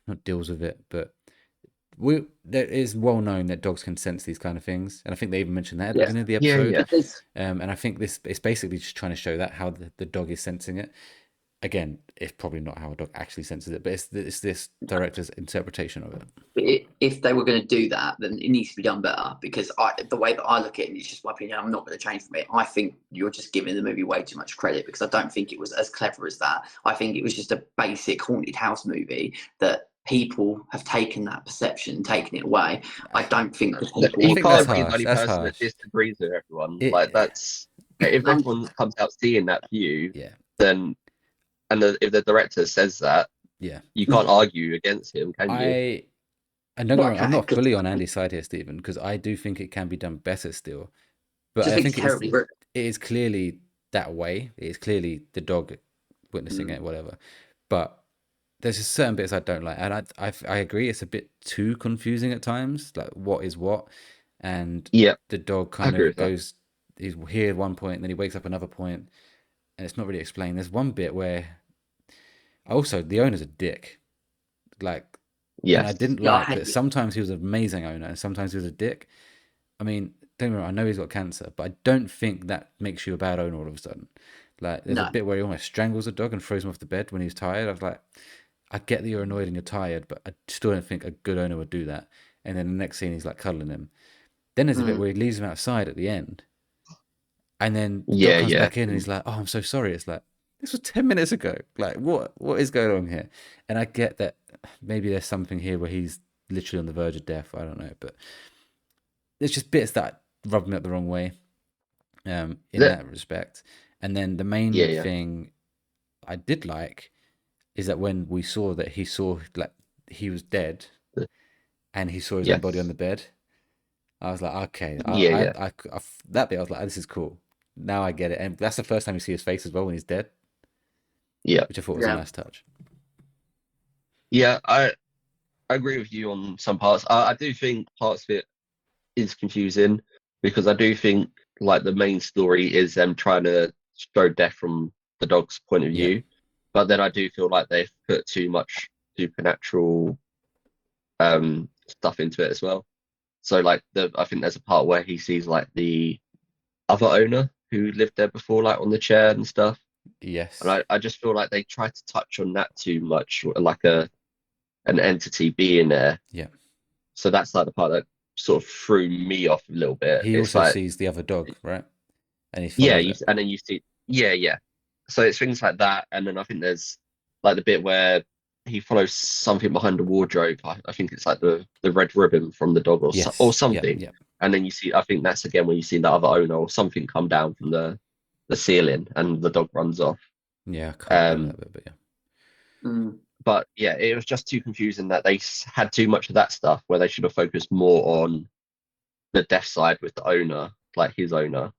not deals with it, but it is well known that dogs can sense these kind of things, and I think they even mentioned that at the beginning of the episode. And I think it's basically just trying to show that how the dog is sensing it. Again, it's probably not how a dog actually senses it, but it's this director's interpretation of it. If they were going to do that, then it needs to be done better, because the way that I look at it, and it's just my opinion, I'm not going to change from it. I think you're just giving the movie way too much credit, because I don't think it was as clever as that. I think it was just a basic haunted house movie that people have taken that perception, taken it away. I don't think the people... You can't be the only person that disagrees with everyone. If everyone comes out seeing that view, then... And if the director says that, you can't argue against him, can you? And don't get me wrong, I'm not fully on Andy's side here, Stephen, because I do think it can be done better still. But I think it is clearly that way. It is clearly the dog witnessing it, whatever. But there's just certain bits I don't like, and I agree it's a bit too confusing at times. Like what is what, and the dog kind of goes. He's here at one point, and then he wakes up another point, and it's not really explained. There's one bit where. Also, the owner's a dick. Like, and I didn't like that. Sometimes he was an amazing owner, and sometimes he was a dick. I mean, don't get me wrong, I know he's got cancer, but I don't think that makes you a bad owner all of a sudden. Like, there's a bit where he almost strangles a dog and throws him off the bed when he's tired. I was like, I get that you're annoyed and you're tired, but I still don't think a good owner would do that. And then the next scene, he's like cuddling him. Then there's a bit where he leaves him outside at the end, and then the dog comes back in, and he's like, "Oh, I'm so sorry." It's like, this was 10 minutes ago. Like, what is going on here? And I get that maybe there's something here where he's literally on the verge of death. I don't know, but there's just bits that rub me up the wrong way in that respect. And then the main thing I did like is that when we saw that he saw like he was dead and he saw his own body on the bed, I was like, okay, that bit I was like, oh, this is cool. Now I get it. And that's the first time you see his face as well when he's dead. Yeah, which I thought was a nice touch. Yeah, I agree with you on some parts. I do think parts of it is confusing, because I do think like the main story is them trying to show death from the dog's point of view, but then I do feel like they've put too much supernatural stuff into it as well. So like I think there's a part where he sees like the other owner who lived there before, like on the chair and stuff. Yes. And I just feel like they try to touch on that too much, like an entity being there. Yeah. So that's like the part that sort of threw me off a little bit. He also sees the other dog, right? And he and then you see So it's things like that, and then I think there's like the bit where he follows something behind the wardrobe. I think it's like the red ribbon from the dog or something. Yeah. And then you see, I think that's again when you see the other owner or something come down from the ceiling and the dog runs off. Yeah, I can't remember that bit, but yeah. But yeah, it was just too confusing that they had too much of that stuff where they should have focused more on the death side with the owner, like his owner.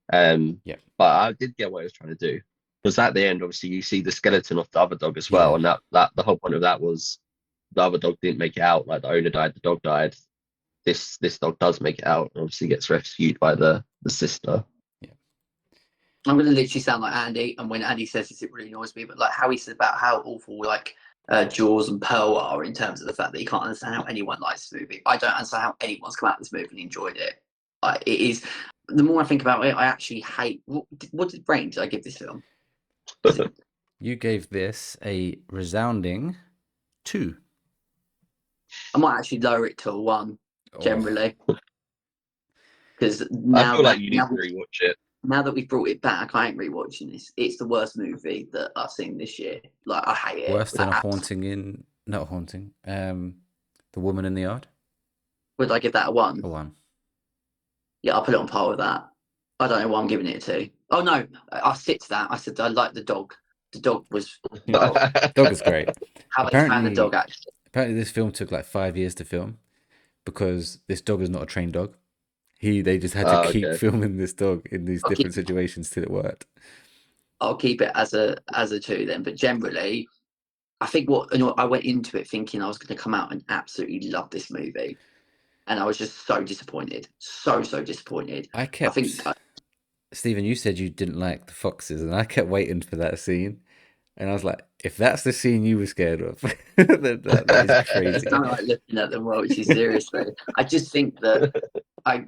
But I did get what he was trying to do, because at the end, obviously, you see the skeleton of the other dog as well, and that the whole point of that was the other dog didn't make it out. Like the owner died, the dog died. This dog does make it out, and obviously gets rescued by the sister. I'm going to literally sound like Andy, and when Andy says this, it really annoys me, but like how he said about how awful like Jaws and Pearl are in terms of the fact that he can't understand how anyone likes this movie. I don't understand how anyone's come out of this movie and enjoyed it. It is, the more I think about it, I actually hate, what rating did I give this film? You gave this a resounding 2. I might actually lower it to a 1, generally. Because now I feel like you need to rewatch it. Now that we've brought it back, I ain't rewatching this. It's the worst movie that I've seen this year. Like, I hate it. Worse than not haunting. The Woman in the Yard. Would I give that a 1? A 1. Yeah, I'll put it on par with that. I don't know why I'm giving it a 2. Oh no, I'll stick to that. I said I like the dog. The dog was. Dog is great. How they found the dog, actually. Apparently, this film took like 5 years to film because this dog is not a trained dog. They just had to keep Okay. filming this dog in these different situations till it worked. I'll keep it as a 2 then, but generally, I think I went into it thinking I was going to come out and absolutely love this movie, and I was just so disappointed, so disappointed. Stephen, you said you didn't like the foxes, and I kept waiting for that scene, and I was like, if that's the scene you were scared of, that is crazy. It's not like looking at them, Welchy, seriously. I just think that I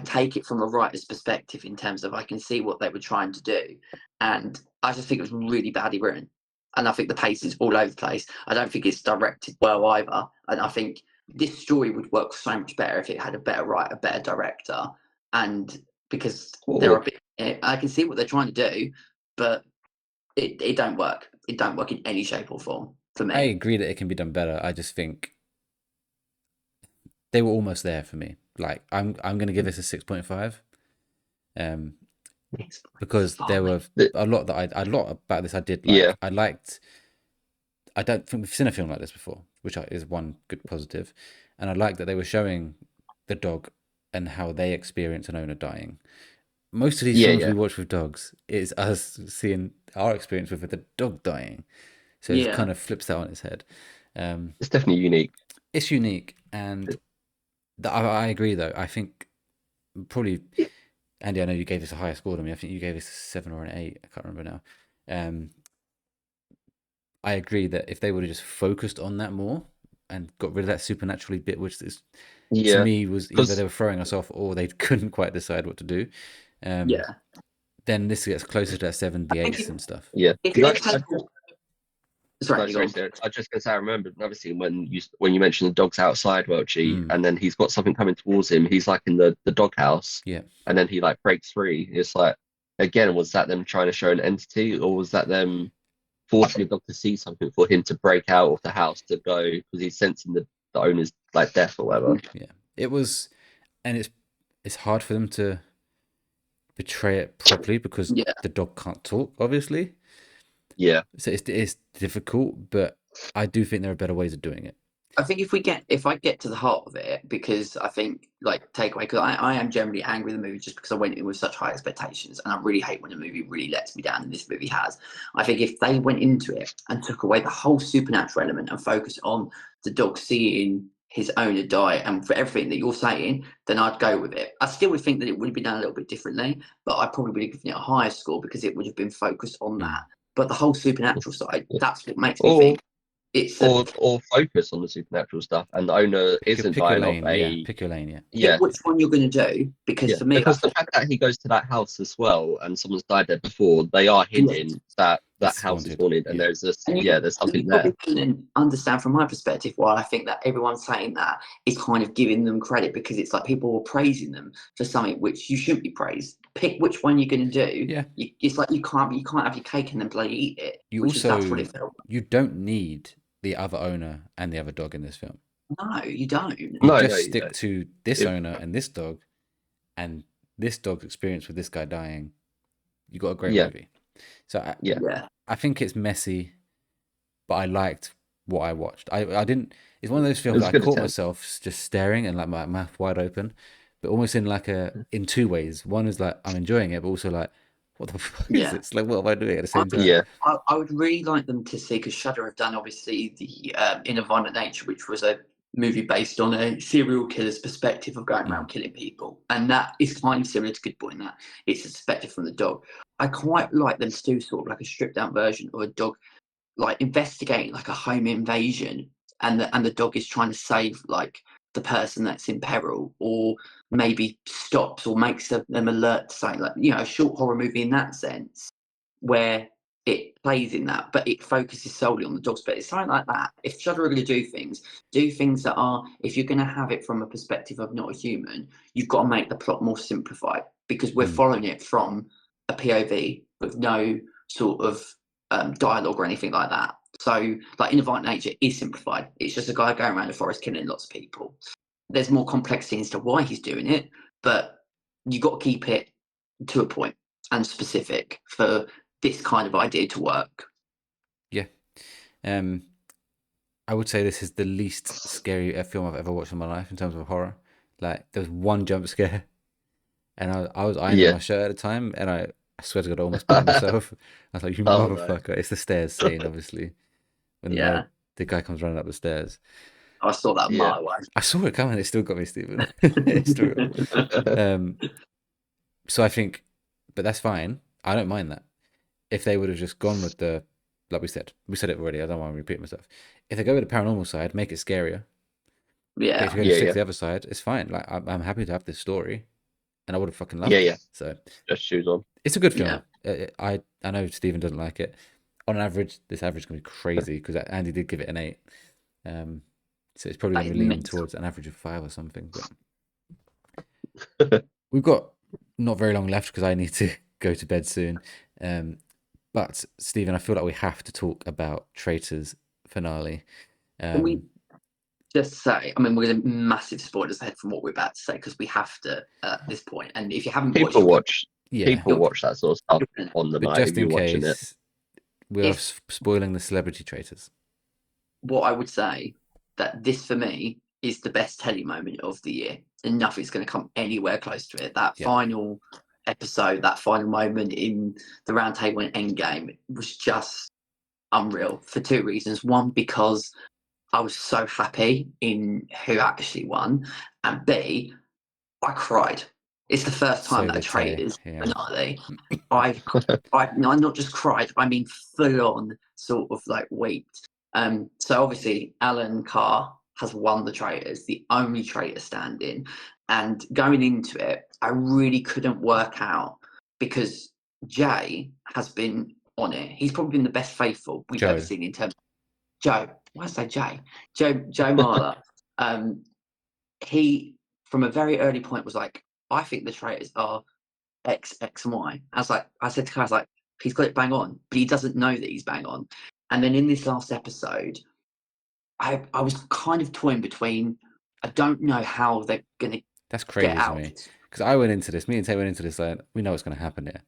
take it from a writer's perspective in terms of I can see what they were trying to do, and I just think it was really badly written, and I think the pace is all over the place. I don't think it's directed well either, and I think this story would work so much better if it had a better writer, a better director, and because they're a bit, I can see what they're trying to do, but it don't work. It don't work in any shape or form for me. I agree that it can be done better. I just think they were almost there for me. Like I'm going to give this a 6.5, because there were a lot about this I did like. Yeah. I don't think we've seen a film like this before, which is one good positive, and I like that they were showing the dog and how they experience an owner dying. Most of these films we watch with dogs is us seeing our experience with the dog dying, so it kind of flips that on its head. It's definitely unique. It's unique, and I agree though. I think probably, Andy, I know you gave this a higher score than me. I think you gave this a 7 or an 8. I can't remember now. I agree that if they would have just focused on that more and got rid of that supernaturally bit, which is to me was either they were throwing us off or they couldn't quite decide what to do. Then this gets closer to that 7, the 8s and stuff. Yeah. Sorry, I was just gonna say I remembered another scene when you mentioned the dog's outside, Welchy, and then he's got something coming towards him. He's like in the doghouse, and then he like breaks free. It's like, again, was that them trying to show an entity, or was that them forcing the dog to see something for him to break out of the house to go because he's sensing the owner's like death or whatever? Yeah, it was, and it's hard for them to portray it properly because the dog can't talk, obviously. Yeah. So it's difficult, but I do think there are better ways of doing it. I think if I get to the heart of it, because I think like takeaway, because I am generally angry with the movie just because I went in with such high expectations, and I really hate when a movie really lets me down, and this movie has. I think if they went into it and took away the whole supernatural element and focused on the dog seeing his owner die and for everything that you're saying, then I'd go with it. I still would think that it would have been done a little bit differently, but I probably would have given it a higher score because it would have been focused on that. But the whole supernatural side, that's what makes me think it's or focus on the supernatural stuff, and the owner isn't dying of a pick your lane, yeah. Which one you're going to do? Because for me, because the fact that he goes to that house as well, and someone's died there before, they are hinting that house is haunted, and there's this, there's something there. You can understand from my perspective why I think that everyone saying that is kind of giving them credit, because it's like people were praising them for something which you shouldn't be praised. Pick which one you're going to do. Yeah, it's like you can't have your cake and then bloody eat it. That's what it felt like. You don't need the other owner and the other dog in this film. No, you don't. You just stick to this owner and this dog, and this dog's experience with this guy dying. You got a great movie. So I think it's messy, but I liked what I watched. I didn't. It's one of those films that I caught myself just staring and like my mouth wide open, but almost in like in two ways. One is like I'm enjoying it, but also like, what the fuck is this? Like, what am I doing at the same time? Yeah, I would really like them to see, because Shudder have done obviously the In a Violent Nature, which was a movie based on a serial killer's perspective of going around killing people, and that is kind of similar to Good Boy in that it's a perspective from the dog. I quite like them to do sort of like a stripped down version of a dog like investigating like a home invasion, and the dog is trying to save like the person that's in peril, or maybe stops or makes them alert to something, like, a short horror movie in that sense, where it plays in that, but it focuses solely on the dogs. But it's something like that. If Shudder are going to do things that are, if you're going to have it from a perspective of not a human, you've got to make the plot more simplified, because we're following it from a POV with no sort of dialogue or anything like that. So, like, In a Violent Nature is simplified. It's just a guy going around the forest killing lots of people. There's more complexity as to why he's doing it, but you got to keep it to a point and specific for this kind of idea to work. Yeah. I would say this is the least scary film I've ever watched in my life in terms of horror. Like, there was one jump scare, and I was ironing Yeah. my shirt at the time, and I swear to God, I almost burned myself. I was like, "You Oh, no. motherfucker!" It's the stairs scene, obviously, when Yeah. the guy comes running up the stairs. I saw that Yeah. mile away. I saw it coming. It still got me, Stephen. It's true. So I think, but that's fine. I don't mind that. If they would have just gone with the, like we said it already. I don't want to repeat myself. If they go with the paranormal side, make it scarier. But Yeah. if you go to Yeah, stick yeah. to the other side, it's fine. Like, I'm happy to have this story, and I would have fucking loved Yeah, it. yeah. So Just choose on. it's a good Yeah. film. I know Stephen doesn't like it. On average, this average is gonna be crazy because Andy did give it an 8. So it's probably That gonna is be leaning mental. towards an average of 5 or something. But we've got not very long left because I need to go to bed soon. But Stephen, I feel like we have to talk about Traitors finale. Can we just say, I mean, we're going to massive spoilers ahead from what we're about to say because we have to at this point. And if you haven't People watched, people watch that sort of stuff on the but night just if you're in watching it. case, we are spoiling the Celebrity Traitors. What I would say that this for me is the best telly moment of the year, and nothing's going to come anywhere close to it. That final episode, that final moment in the round table in Endgame was just unreal for 2 reasons. One, because I was so happy in who actually won, and B, I cried. It's the first time that a Traitors finale, I've not just cried, I mean full on sort of like wept. So obviously Alan Carr has won the Traitors, the only traitor standing, and going into it, I really couldn't work out because Jay has been on it. He's probably been the best faithful we've ever seen in terms of Joe. Why did I say Jay? Joe Marler. He from a very early point was like, I think the traitors are X, X, and Y. I said to Kai, I was like, he's got it bang on, but he doesn't know that he's bang on. And then in this last episode, I was kind of toying between, I don't know how they're going to That's crazy get to out. me. Because I went into this, me and Tay went into this like, we know what's going to happen here.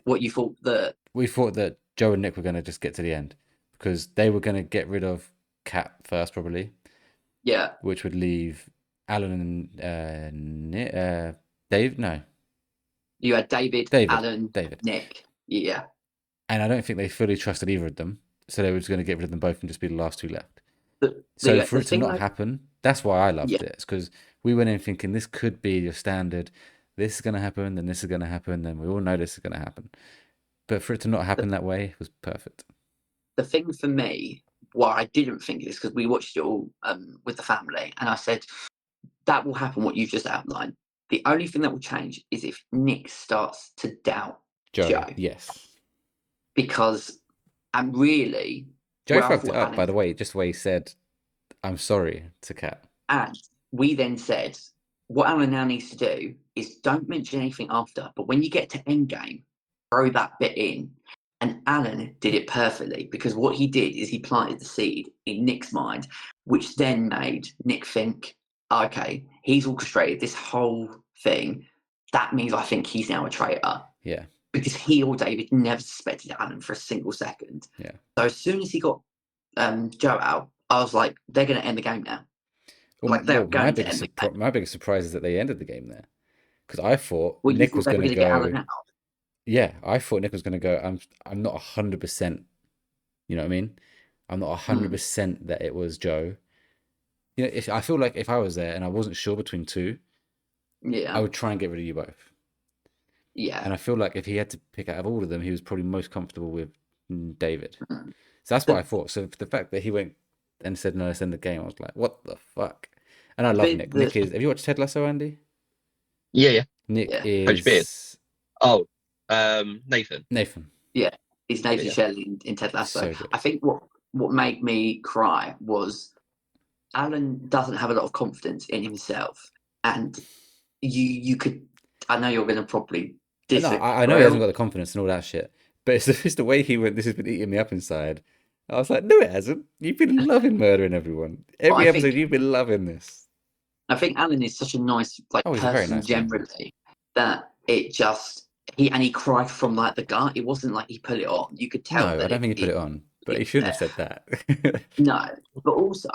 What you thought that? We thought that Joe and Nick were going to just get to the end. Because they were going to get rid of Kat first, probably. Yeah. Which would leave Alan and Dave? No. You had David, Alan, Nick. Yeah. And I don't think they fully trusted either of them. So they were just going to get rid of them both and just be the last 2 left. So for it to not happen, that's why I loved it. It's because we went in thinking this could be your standard. This is going to happen, then this is going to happen, then we all know this is going to happen. But for it to not happen that way was perfect. The thing for me, why I didn't think this, because we watched it all with the family, and I said, that will happen what you've just outlined. The only thing that will change is if Nick starts to doubt Joe. Yes. Because, and really... Joe fucked it up, by the way, just the way he said, I'm sorry to Kat. And we then said, what Alan now needs to do is don't mention anything after, but when you get to Endgame, throw that bit in. And Alan did it perfectly because what he did is he planted the seed in Nick's mind, which then made Nick think, okay, he's orchestrated this whole thing. That means I think he's now a traitor. Yeah. Because he or David never suspected Alan for a single second. Yeah. So as soon as he got Joe out, I was like, they're going to end the game now. Well, my biggest surprise is that they ended the game there. Because I thought Nick was going to go... Get Alan out? Yeah, I thought Nick was going to go, I'm not 100%, you know what I mean? I'm not 100% that it was Joe. You know, I feel like if I was there and I wasn't sure between 2, I would try and get rid of you both. Yeah. And I feel like if he had to pick out of all of them, he was probably most comfortable with David. So that's what I thought. So the fact that he went and said, no, let's end the game, I was like, what the fuck? And I love Nick. Nick is... Have you watched Ted Lasso, Andy? Yeah. Nick is... Oh, Nathan. Yeah, he's Nathan Shelley in Ted Lasso. So I think what made me cry was Alan doesn't have a lot of confidence in himself, and you could. I know you're going to probably disagree. No, I know he hasn't got the confidence and all that shit, but it's just the way he went. This has been eating me up inside. I was like, no, it hasn't. You've been loving murdering everyone. Every episode, you've been loving this. I think Alan is such a nice person very nice generally that it just. He cried from like the gut. It wasn't like he put it on. You could tell. No, I don't think he put it on. But he shouldn't have said that. No, but also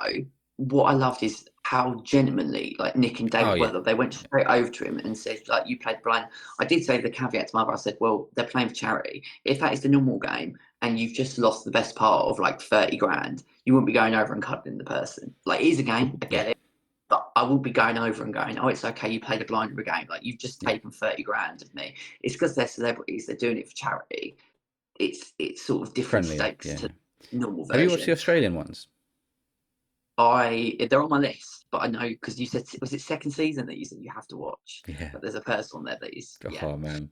what I loved is how genuinely, like Nick and David, whether they went straight over to him and said, like, you played blind. I did say the caveat to my brother. I said, well, they're playing for charity. If that is the normal game and you've just lost the best part of like 30 grand, you wouldn't be going over and cuddling the person. Like, it is a game, I get it. But I will be going over and going, oh, it's okay, you played a blind game. Like, you've just taken 30 grand of me. It's because they're celebrities, they're doing it for charity. It's sort of different stakes to normal version. Have you watched the Australian ones? They're on my list, but I know because you said, was it second season that you said you have to watch? Yeah. But there's a person on there that is. Oh man.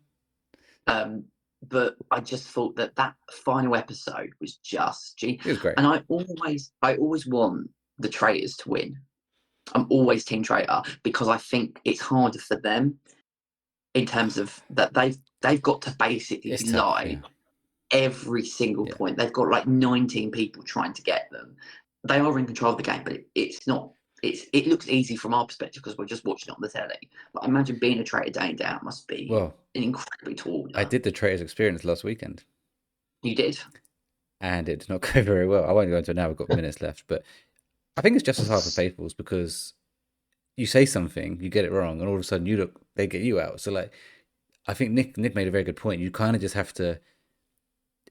But I just thought that final episode was just It was great. And I always want the traitors to win. I'm always team traitor because I think it's harder for them in terms of that they've got to basically lie every single point. They've got like 19 people trying to get them. They are in control of the game, but it's not. It looks easy from our perspective because we're just watching it on the telly. But imagine being a traitor day in day out must be an incredibly tall. I did the Traitors experience last weekend. You did, and it did not go very well. I won't go into it now. We've got minutes left, but I think it's just as hard for faithfuls because you say something, you get it wrong, and all of a sudden they get you out. So like, I think Nick made a very good point. You kind of just have to,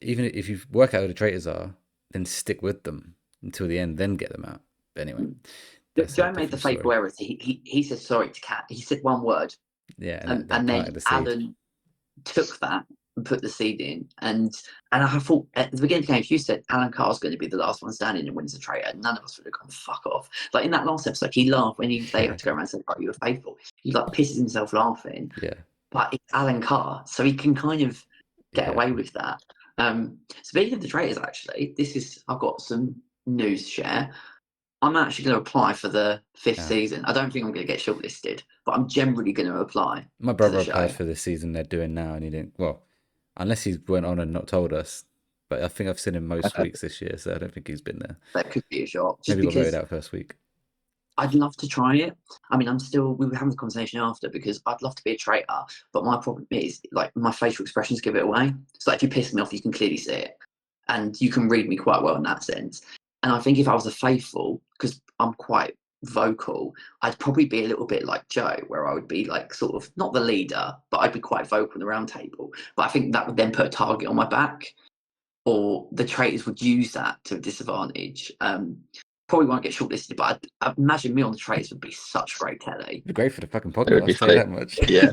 even if you work out who the traitors are, then stick with them until the end, then get them out. But anyway, Joe made the faithful error. He said sorry to Kat. He said one word. Yeah, and then Alan took that and put the seed in. And I thought at the beginning of the game, if you said Alan Carr's going to be the last one standing and wins the traitor, none of us would have gone fuck off. Like in that last episode, he laughed when they had to go around and say, "Oh, you were faithful." He like pisses himself laughing. Yeah. But it's Alan Carr, so he can kind of get away with that. Speaking of the traitors, actually, I've got some news to share. I'm actually going to apply for the 5th season. I don't think I'm going to get shortlisted, but I'm generally going to apply. My brother applied for the season they're doing now, and he didn't. Well, unless he went on and not told us. But I think I've seen him most weeks this year, so I don't think he's been there. That could be a shot. Maybe got voted out first week. I'd love to try it. I mean, we were having the conversation after because I'd love to be a traitor, but my problem is like my facial expressions give it away. So like, if you piss me off, you can clearly see it, and you can read me quite well in that sense. And I think if I was a faithful, because I'm quite vocal, I'd probably be a little bit like Joe, where I would be like sort of not the leader, but I'd be quite vocal in the round table. But I think that would then put a target on my back, or the traitors would use that to a disadvantage. Probably won't get shortlisted, but I imagine me on the traitors would be such great telly. It'd be great for the fucking podcast. I'll tell you that much. Yeah.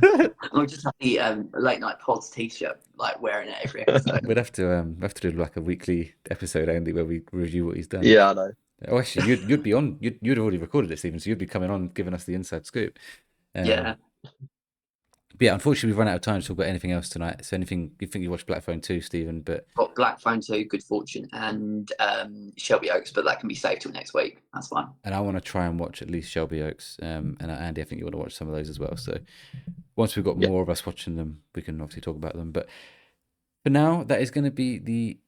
I'll just have the late night pods t-shirt, like wearing it every episode. We'd have to do like a weekly episode only where we review what he's done. Yeah, I know. Oh, actually, you'd be on. You'd already recorded it, Stephen, so you'd be coming on, giving us the inside scoop. Yeah. But yeah, unfortunately, we've run out of time to talk about anything else tonight. So anything you think you watched Black Phone 2, Stephen? But got Black Phone 2, Good Fortune, and Shelby Oaks, but that can be saved till next week. That's fine. And I want to try and watch at least Shelby Oaks. And Andy, I think you want to watch some of those as well. So once we've got more of us watching them, we can obviously talk about them. But for now, that is going to be the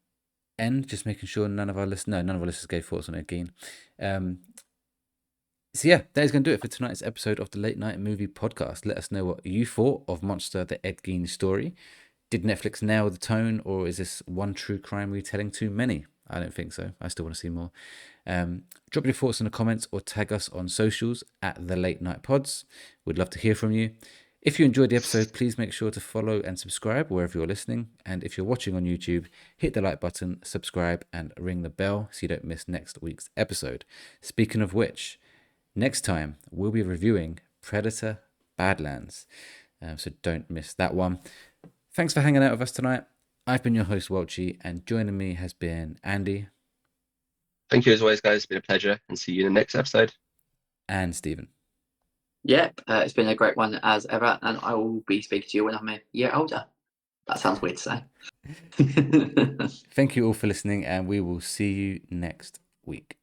end. Just making sure none of our listeners gave thoughts on Ed Gein. So yeah, that is going to do it for tonight's episode of the Late Night Movie Podcast. Let us know what you thought of Monster, the Ed Gein Story. Did Netflix nail the tone, or is this one true crime retelling too many? I don't think so. I still want to see more. Drop your thoughts in the comments or tag us on socials at The Late Night Pods. We'd love to hear from you. If you enjoyed the episode, please make sure to follow and subscribe wherever you're listening. And if you're watching on YouTube, hit the like button, subscribe, and ring the bell so you don't miss next week's episode. Speaking of which, next time, we'll be reviewing Predator Badlands. So don't miss that one. Thanks for hanging out with us tonight. I've been your host, Welchy, and joining me has been Andy. Thank you as always, guys. It's been a pleasure, and see you in the next episode. And Stephen. Yep, it's been a great one as ever, and I will be speaking to you when I'm a year older. That sounds weird to say. Thank you all for listening, and we will see you next week.